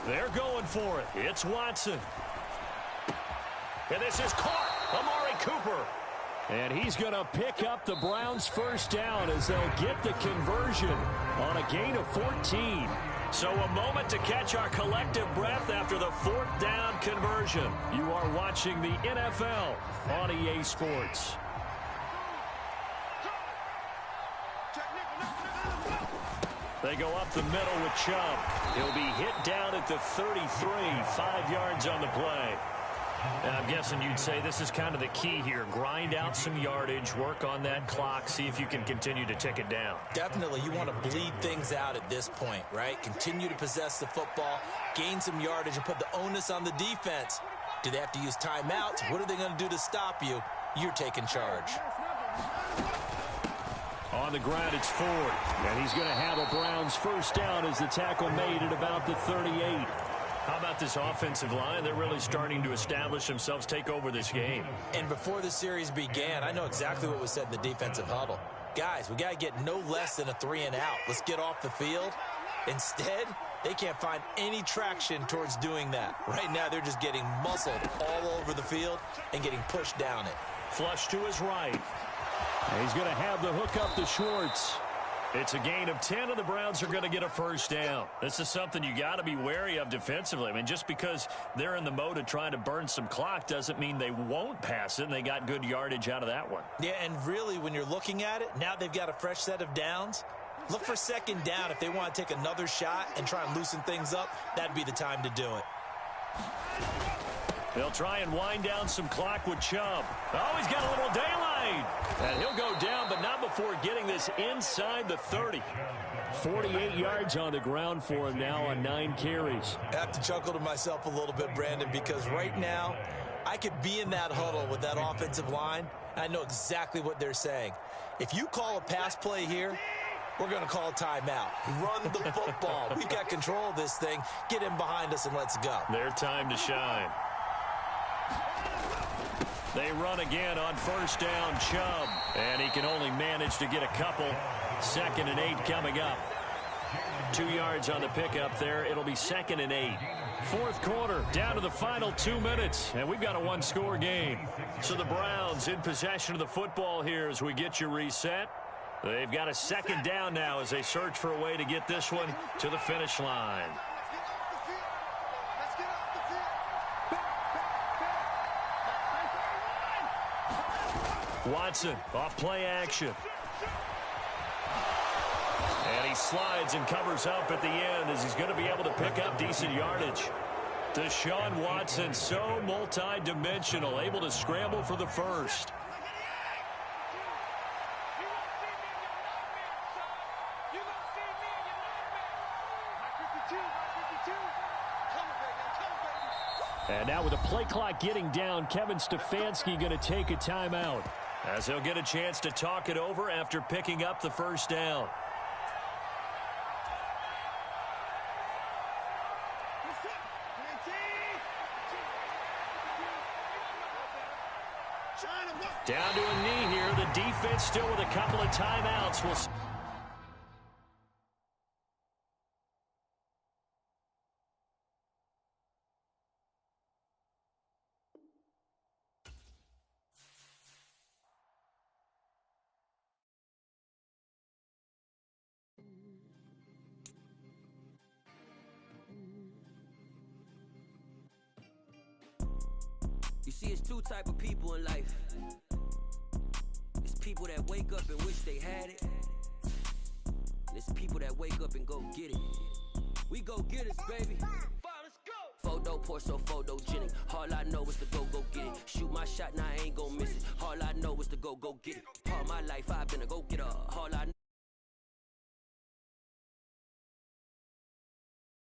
They're going for it. It's Watson. And this is caught. Amari Cooper. And he's going to pick up the Browns' 1st down as they'll get the conversion on a gain of 14. So a moment to catch our collective breath after the 4th down conversion. You are watching the NFL on EA Sports. They go up the middle with Chubb. He'll be hit down at the 33, 5 yards on the play. And I'm guessing you'd say this is kind of the key here. Grind out some yardage, work on that clock, see if you can continue to tick it down. Definitely, you want to bleed things out at this point, right? Continue to possess the football, gain some yardage, and put the onus on the defense. Do they have to use timeouts? What are they going to do to stop you? You're taking charge. On the ground, it's Ford. And he's going to have a Browns 1st down as the tackle made at about the 38. How about this offensive line? They're really starting to establish themselves, take over this game. And before the series began, I know exactly what was said in the defensive huddle. Guys, we got to get no less than a 3 and out. Let's get off the field. Instead, they can't find any traction towards doing that. Right now, they're just getting muscled all over the field and getting pushed down it. Flush to his right. And he's going to have the hook up to Schwartz. It's a gain of 10, and the Browns are going to get a 1st down. This is something you got to be wary of defensively. I mean, just because they're in the mode of trying to burn some clock doesn't mean they won't pass it, and they got good yardage out of that one. Yeah, and really, when you're looking at it, now they've got a fresh set of downs. Look for 2nd down. If they want to take another shot and try and loosen things up, that'd be the time to do it. They'll try and wind down some clock with Chubb. Oh, he's got a little daylight. And he'll go down, but not before getting this inside the 30. 48 yards on the ground for him now on 9 carries. I have to chuckle to myself a little bit, Brandon, because right now I could be in that huddle with that offensive line. I know exactly what they're saying. If you call a pass play here, we're going to call a timeout. Run the football. We've got control of this thing. Get in behind us and let's go. Their time to shine. They run again on 1st down, Chubb. And he can only manage to get a couple. 2nd and 8 coming up. 2 yards on the pickup there. It'll be 2nd and 8. Fourth quarter, down to the final 2 minutes, and we've got a one-score game. So the Browns in possession of the football here as we get you reset. They've got a 2nd down now as they search for a way to get this one to the finish line. Watson off play action. And he slides and covers up at the end as he's going to be able to pick up decent yardage. Deshaun Watson, so multi-dimensional, able to scramble for the first. And now with the play clock getting down, Kevin Stefanski going to take a timeout, as he'll get a chance to talk it over after picking up the first down. Down to a knee here. The defense still with a couple of timeouts. We'll see. You see, it's two type of people in life. It's people that wake up and wish they had it. And it's people that wake up and go get it. We go get it, baby. Let's go. Photo poor, so photogenic. All I know is to go get it. Shoot my shot, now I ain't gon' miss it. All I know is to go get it. All my life I've been a go-getter. All I know